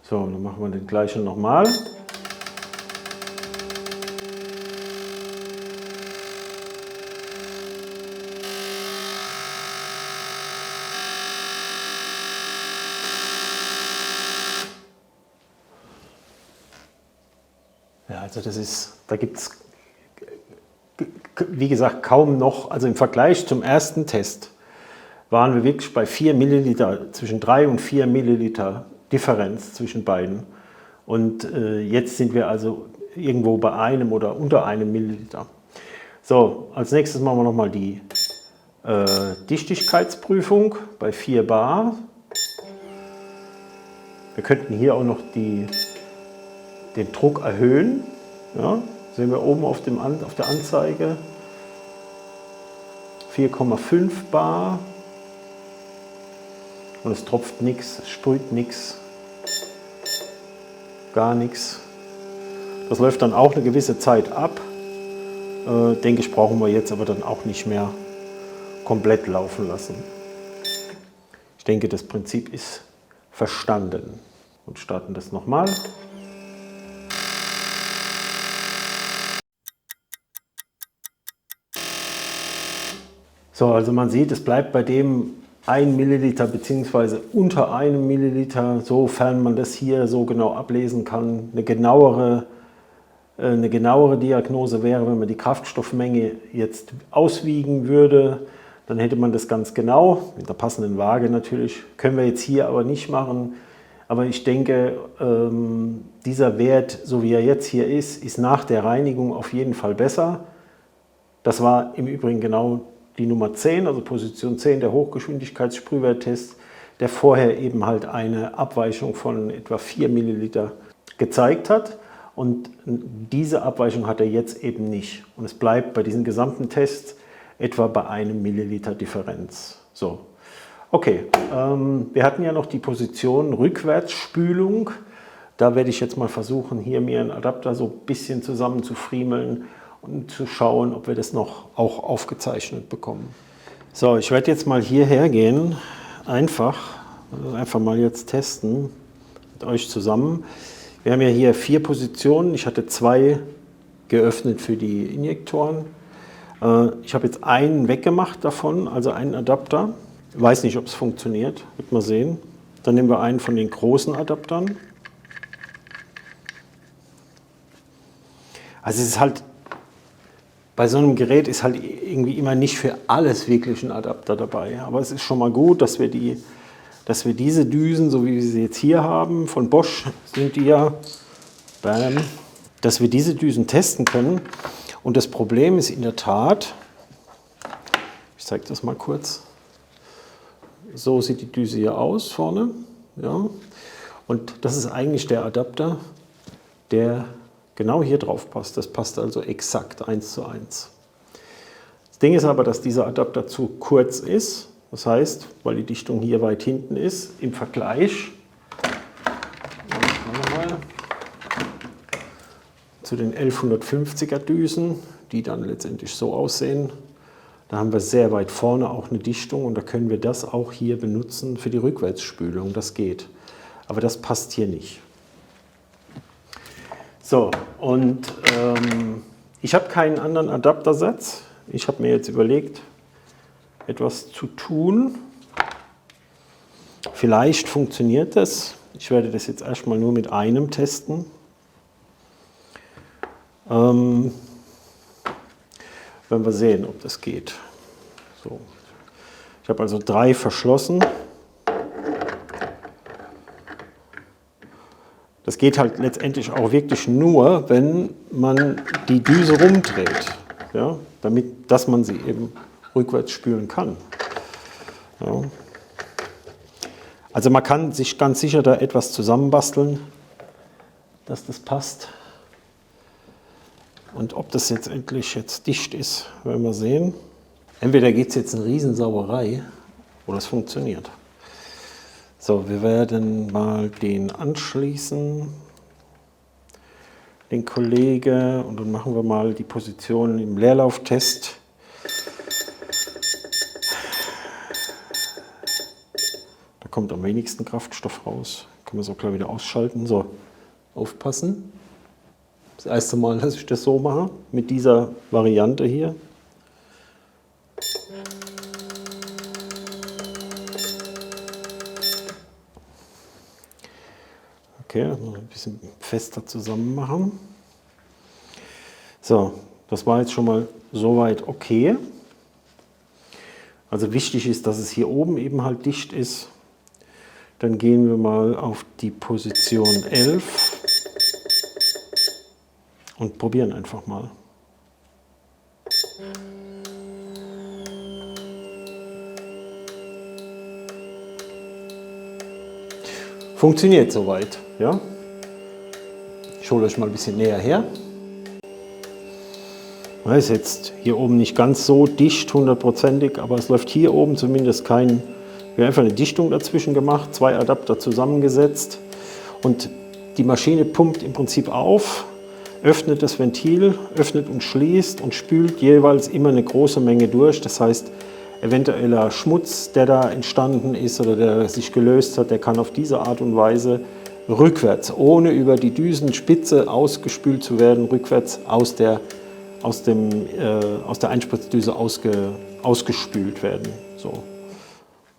So, dann machen wir den gleichen nochmal. Ja, also da gibt es, wie gesagt, kaum noch, also im Vergleich zum ersten Test waren wir wirklich bei 4 Milliliter, zwischen 3 und 4 Milliliter Differenz zwischen beiden. Und jetzt sind wir also irgendwo bei 1 oder unter 1 Milliliter. So, als nächstes machen wir nochmal die Dichtigkeitsprüfung bei 4 Bar. Wir könnten hier auch noch den Druck erhöhen. Ja, sehen wir oben auf der Anzeige. 4,5 Bar. Und es tropft nichts, es sprüht nichts, gar nichts. Das läuft dann auch eine gewisse Zeit ab. Denke ich, brauchen wir jetzt aber dann auch nicht mehr komplett laufen lassen. Ich denke, das Prinzip ist verstanden. Und starten das nochmal. So, also man sieht, es bleibt bei dem 1 Milliliter bzw. unter 1 Milliliter, sofern man das hier so genau ablesen kann. Eine genauere Eine genauere Diagnose wäre, wenn man die Kraftstoffmenge jetzt auswiegen würde, dann hätte man das ganz genau, mit der passenden Waage natürlich, können wir jetzt hier aber nicht machen. Aber ich denke, dieser Wert, so wie er jetzt hier ist nach der Reinigung auf jeden Fall besser. Das war im Übrigen genau die Nummer 10, also Position 10, der Hochgeschwindigkeitssprühwerttest, der vorher eben halt eine Abweichung von etwa 4 Milliliter gezeigt hat. Und diese Abweichung hat er jetzt eben nicht. Und es bleibt bei diesen gesamten Tests etwa bei 1 Milliliter Differenz. So. Okay, wir hatten ja noch die Position Rückwärtsspülung. Da werde ich jetzt mal versuchen, hier mir einen Adapter so ein bisschen zusammen zu friemeln und zu schauen, ob wir das noch auch aufgezeichnet bekommen. So, ich werde jetzt mal hierher gehen, einfach mal jetzt testen mit euch zusammen. Wir haben ja hier 4 Positionen. Ich hatte 2 geöffnet für die Injektoren. Ich habe jetzt einen weggemacht davon, also einen Adapter. Ich weiß nicht, ob es funktioniert, wird mal sehen. Dann nehmen wir einen von den großen Adaptern. Also es ist halt, bei so einem Gerät ist halt irgendwie immer nicht für alles wirklich ein Adapter dabei. Aber es ist schon mal gut, dass wir diese Düsen, so wie wir sie jetzt hier haben, von Bosch sind die ja, bam, dass wir diese Düsen testen können. Und das Problem ist in der Tat, ich zeige das mal kurz, so sieht die Düse hier aus vorne. Ja. Und das ist eigentlich der Adapter, der genau hier drauf passt. Das passt also exakt 1:1. Das Ding ist aber, dass dieser Adapter zu kurz ist. Das heißt, weil die Dichtung hier weit hinten ist, im Vergleich zu den 1150er Düsen, die dann letztendlich so aussehen, da haben wir sehr weit vorne auch eine Dichtung und da können wir das auch hier benutzen für die Rückwärtsspülung. Das geht. Aber das passt hier nicht. So, und ich habe keinen anderen Adaptersatz. Ich habe mir jetzt überlegt, etwas zu tun. Vielleicht funktioniert das. Ich werde das jetzt erstmal nur mit einem testen. Werden wir sehen, ob das geht. So. Ich habe also 3 verschlossen. Das geht halt letztendlich auch wirklich nur, wenn man die Düse rumdreht, ja, dass man sie eben rückwärts spülen kann. Ja. Also man kann sich ganz sicher da etwas zusammenbasteln, dass das passt. Und ob das jetzt endlich dicht ist, werden wir sehen. Entweder geht es jetzt eine Riesensauerei oder es funktioniert. So, wir werden mal den anschließen, den Kollege, und dann machen wir mal die Position im Leerlauftest. Da kommt am wenigsten Kraftstoff raus. Können wir es auch gleich wieder ausschalten. So, aufpassen. Das erste Mal, dass ich das so mache, mit dieser Variante hier. Okay, ein bisschen fester zusammen machen. So, das war jetzt schon mal soweit okay. Also wichtig ist, dass es hier oben eben halt dicht ist. Dann gehen wir mal auf die Position 11 und probieren einfach mal. Funktioniert soweit, ja? Ich hole euch mal ein bisschen näher her. Das ist jetzt hier oben nicht ganz so dicht, 100%ig, aber es läuft hier oben zumindest wir haben einfach eine Dichtung dazwischen gemacht, 2 Adapter zusammengesetzt und die Maschine pumpt im Prinzip auf, öffnet das Ventil, öffnet und schließt und spült jeweils immer eine große Menge durch. Das heißt, eventueller Schmutz, der da entstanden ist oder der sich gelöst hat, der kann auf diese Art und Weise rückwärts, ohne über die Düsenspitze ausgespült zu werden, rückwärts aus der Einspritzdüse ausgespült werden. So.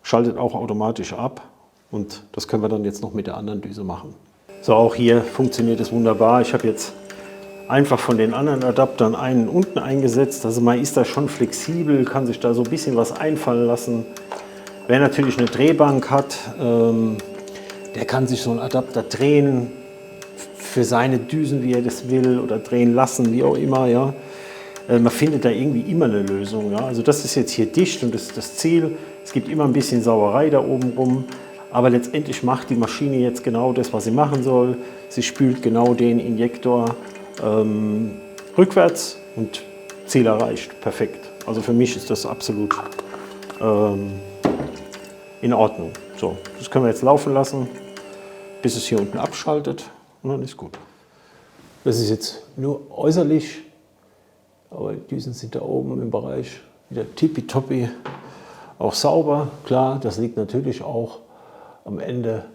Schaltet auch automatisch ab und das können wir dann jetzt noch mit der anderen Düse machen. So, auch hier funktioniert es wunderbar. Ich habe jetzt einfach von den anderen Adaptern einen unten eingesetzt. Also man ist da schon flexibel, kann sich da so ein bisschen was einfallen lassen. Wer natürlich eine Drehbank hat, der kann sich so einen Adapter drehen für seine Düsen, wie er das will, oder drehen lassen, wie auch immer. Ja. Man findet da irgendwie immer eine Lösung. Ja. Also das ist jetzt hier dicht und das ist das Ziel. Es gibt immer ein bisschen Sauerei da oben rum, aber letztendlich macht die Maschine jetzt genau das, was sie machen soll. Sie spült genau den Injektor rückwärts und Ziel erreicht. Perfekt. Also für mich ist das absolut in Ordnung. So, das können wir jetzt laufen lassen, bis es hier unten abschaltet und dann ist gut. Das ist jetzt nur äußerlich, aber die Düsen sind da oben im Bereich wieder tippitoppi, auch sauber. Klar, das liegt natürlich auch am Ende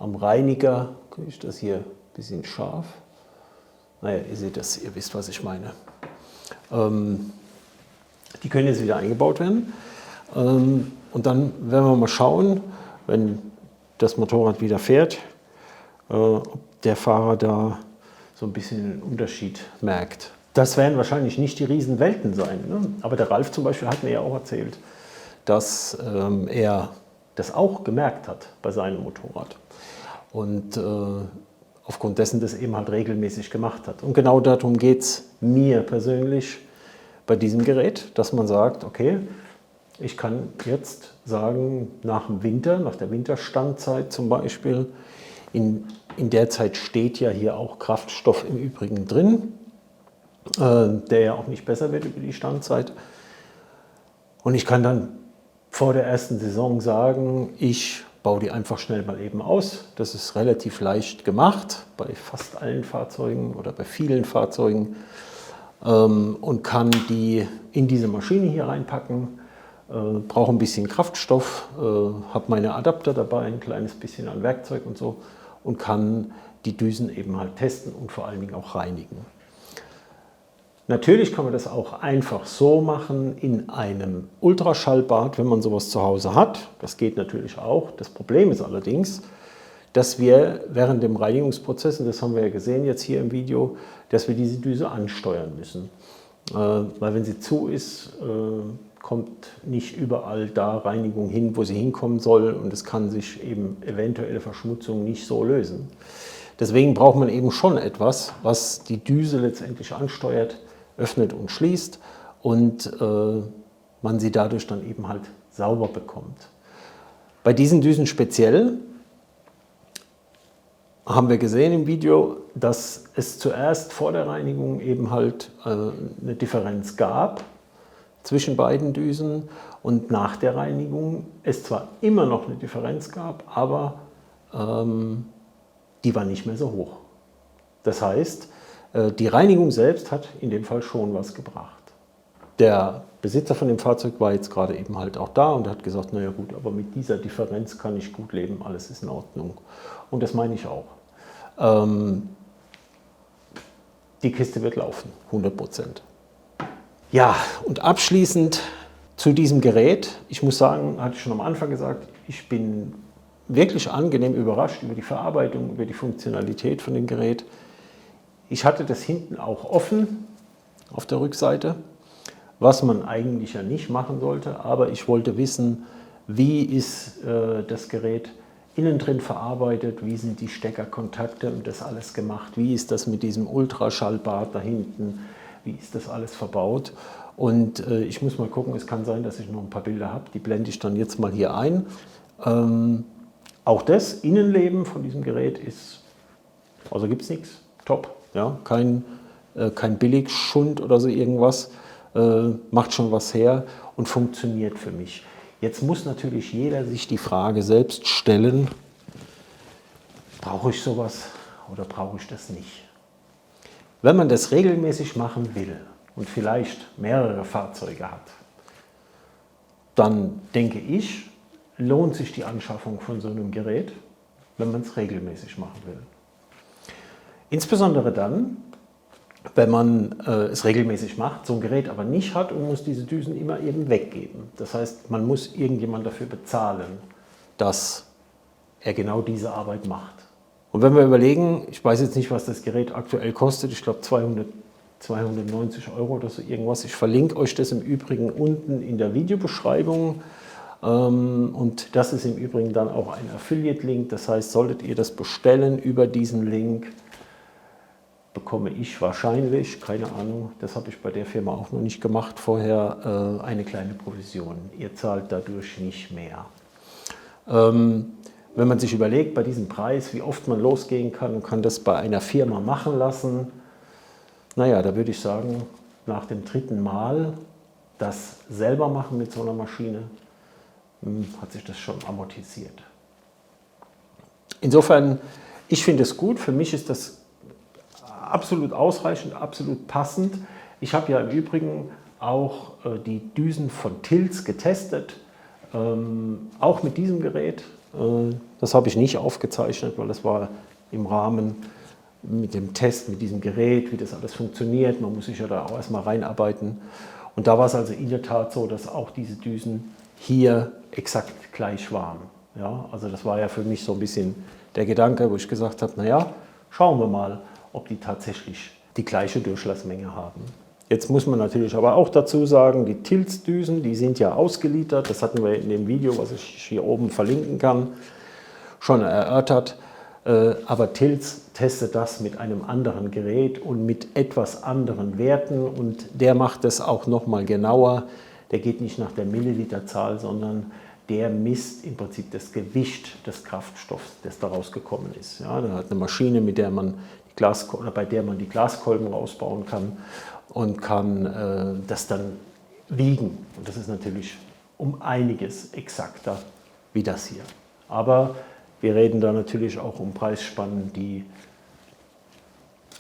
am Reiniger. Kriege ich das hier ein bisschen scharf? Naja, ihr seht das, ihr wisst, was ich meine. Die können jetzt wieder eingebaut werden. Und dann werden wir mal schauen, wenn das Motorrad wieder fährt, ob der Fahrer da so ein bisschen einen Unterschied merkt. Das werden wahrscheinlich nicht die Riesenwelten sein, ne? Aber der Ralf zum Beispiel hat mir ja auch erzählt, dass er das auch gemerkt hat bei seinem Motorrad. Und aufgrund dessen das eben halt regelmäßig gemacht hat. Und genau darum geht es mir persönlich bei diesem Gerät, dass man sagt, okay, ich kann jetzt sagen, nach dem Winter, nach der Winterstandzeit zum Beispiel, in der Zeit steht ja hier auch Kraftstoff im Übrigen drin, der ja auch nicht besser wird über die Standzeit. Und ich kann dann vor der ersten Saison sagen, ich baue die einfach schnell mal eben aus. Das ist relativ leicht gemacht, bei fast allen Fahrzeugen oder bei vielen Fahrzeugen. Und kann die in diese Maschine hier reinpacken. Brauche ein bisschen Kraftstoff, habe meine Adapter dabei, ein kleines bisschen an Werkzeug und so. Und kann die Düsen eben halt testen und vor allen Dingen auch reinigen. Natürlich kann man das auch einfach so machen in einem Ultraschallbad, wenn man sowas zu Hause hat. Das geht natürlich auch. Das Problem ist allerdings, dass wir während dem Reinigungsprozess, und das haben wir ja gesehen jetzt hier im Video, dass wir diese Düse ansteuern müssen. Weil wenn sie zu ist, kommt nicht überall da Reinigung hin, wo sie hinkommen soll, und es kann sich eben eventuelle Verschmutzung nicht so lösen. Deswegen braucht man eben schon etwas, was die Düse letztendlich ansteuert, öffnet und schließt und man sie dadurch dann eben halt sauber bekommt. Bei diesen Düsen speziell haben wir gesehen im Video, dass es zuerst vor der Reinigung eben halt eine Differenz gab zwischen beiden Düsen und nach der Reinigung es zwar immer noch eine Differenz gab, aber die war nicht mehr so hoch. Das heißt, die Reinigung selbst hat in dem Fall schon was gebracht. Der Besitzer von dem Fahrzeug war jetzt gerade eben halt auch da und hat gesagt, naja gut, aber mit dieser Differenz kann ich gut leben, alles ist in Ordnung. Und das meine ich auch. Die Kiste wird laufen, 100%. Ja, und abschließend zu diesem Gerät. Ich muss sagen, hatte ich schon am Anfang gesagt, ich bin wirklich angenehm überrascht über die Verarbeitung, über die Funktionalität von dem Gerät. Ich hatte das hinten auch offen auf der Rückseite, was man eigentlich ja nicht machen sollte, aber ich wollte wissen, wie ist das Gerät innen drin verarbeitet, wie sind die Steckerkontakte und das alles gemacht, wie ist das mit diesem Ultraschallbad da hinten, wie ist das alles verbaut. Und ich muss mal gucken, es kann sein, dass ich noch ein paar Bilder habe, die blende ich dann jetzt mal hier ein. Auch das Innenleben von diesem Gerät ist, also gibt es nichts, top. Ja, kein Billigschund oder so irgendwas, macht schon was her und funktioniert für mich. Jetzt muss natürlich jeder sich die Frage selbst stellen, brauche ich sowas oder brauche ich das nicht? Wenn man das regelmäßig machen will und vielleicht mehrere Fahrzeuge hat, dann denke ich, lohnt sich die Anschaffung von so einem Gerät, wenn man es regelmäßig machen will. Insbesondere dann, wenn man es regelmäßig macht, so ein Gerät aber nicht hat und muss diese Düsen immer eben weggeben. Das heißt, man muss irgendjemand dafür bezahlen, dass er genau diese Arbeit macht. Und wenn wir überlegen, ich weiß jetzt nicht, was das Gerät aktuell kostet, ich glaube 290 € oder so irgendwas. Ich verlinke euch das im Übrigen unten in der Videobeschreibung. Und das ist im Übrigen dann auch ein Affiliate-Link. Das heißt, solltet ihr das bestellen über diesen Link, bekomme ich wahrscheinlich, keine Ahnung, das habe ich bei der Firma auch noch nicht gemacht vorher, eine kleine Provision. Ihr zahlt dadurch nicht mehr. Wenn man sich überlegt, bei diesem Preis, wie oft man losgehen kann und kann das bei einer Firma machen lassen, naja, da würde ich sagen, nach dem 3. Mal das selber machen mit so einer Maschine, hat sich das schon amortisiert. Insofern, ich finde es gut, für mich ist das absolut ausreichend, absolut passend. Ich habe ja im Übrigen auch die Düsen von Tilz getestet, auch mit diesem Gerät. Das habe ich nicht aufgezeichnet, weil das war im Rahmen mit dem Test, mit diesem Gerät, wie das alles funktioniert. Man muss sich ja da auch erstmal reinarbeiten. Und da war es also in der Tat so, dass auch diese Düsen hier exakt gleich waren. Ja, also das war ja für mich so ein bisschen der Gedanke, wo ich gesagt habe, naja, schauen wir mal, ob die tatsächlich die gleiche Durchlassmenge haben. Jetzt muss man natürlich aber auch dazu sagen, die Tilz-Düsen, die sind ja ausgeliefert. Das hatten wir in dem Video, was ich hier oben verlinken kann, schon erörtert. Aber Tilz testet das mit einem anderen Gerät und mit etwas anderen Werten. Und der macht das auch nochmal genauer. Der geht nicht nach der Milliliterzahl, sondern der misst im Prinzip das Gewicht des Kraftstoffs, das daraus gekommen ist. Ja, der hat eine Maschine, mit der man bei der man die Glaskolben rausbauen kann und kann das dann wiegen. Und das ist natürlich um einiges exakter wie das hier. Aber wir reden da natürlich auch um Preisspannen, die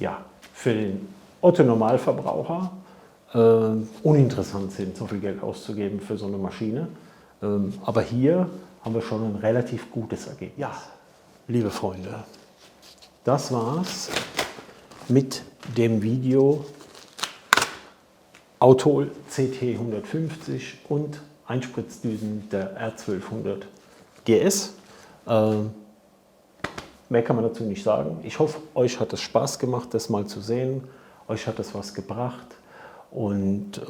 ja, für den Otto-Normalverbraucher uninteressant sind, so viel Geld auszugeben für so eine Maschine. Aber hier haben wir schon ein relativ gutes Ergebnis. Ja, liebe Freunde, das war's mit dem Video Autol CT150 und Einspritzdüsen der R1200 GS. Mehr kann man dazu nicht sagen. Ich hoffe, euch hat es Spaß gemacht, das mal zu sehen. Euch hat es was gebracht. Und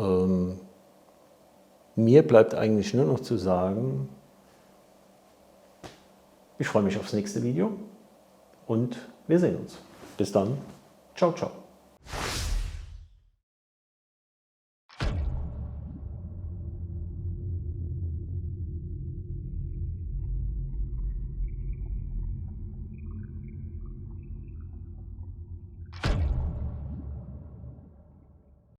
mir bleibt eigentlich nur noch zu sagen, ich freue mich aufs nächste Video und wir sehen uns. Bis dann. Ciao, ciao.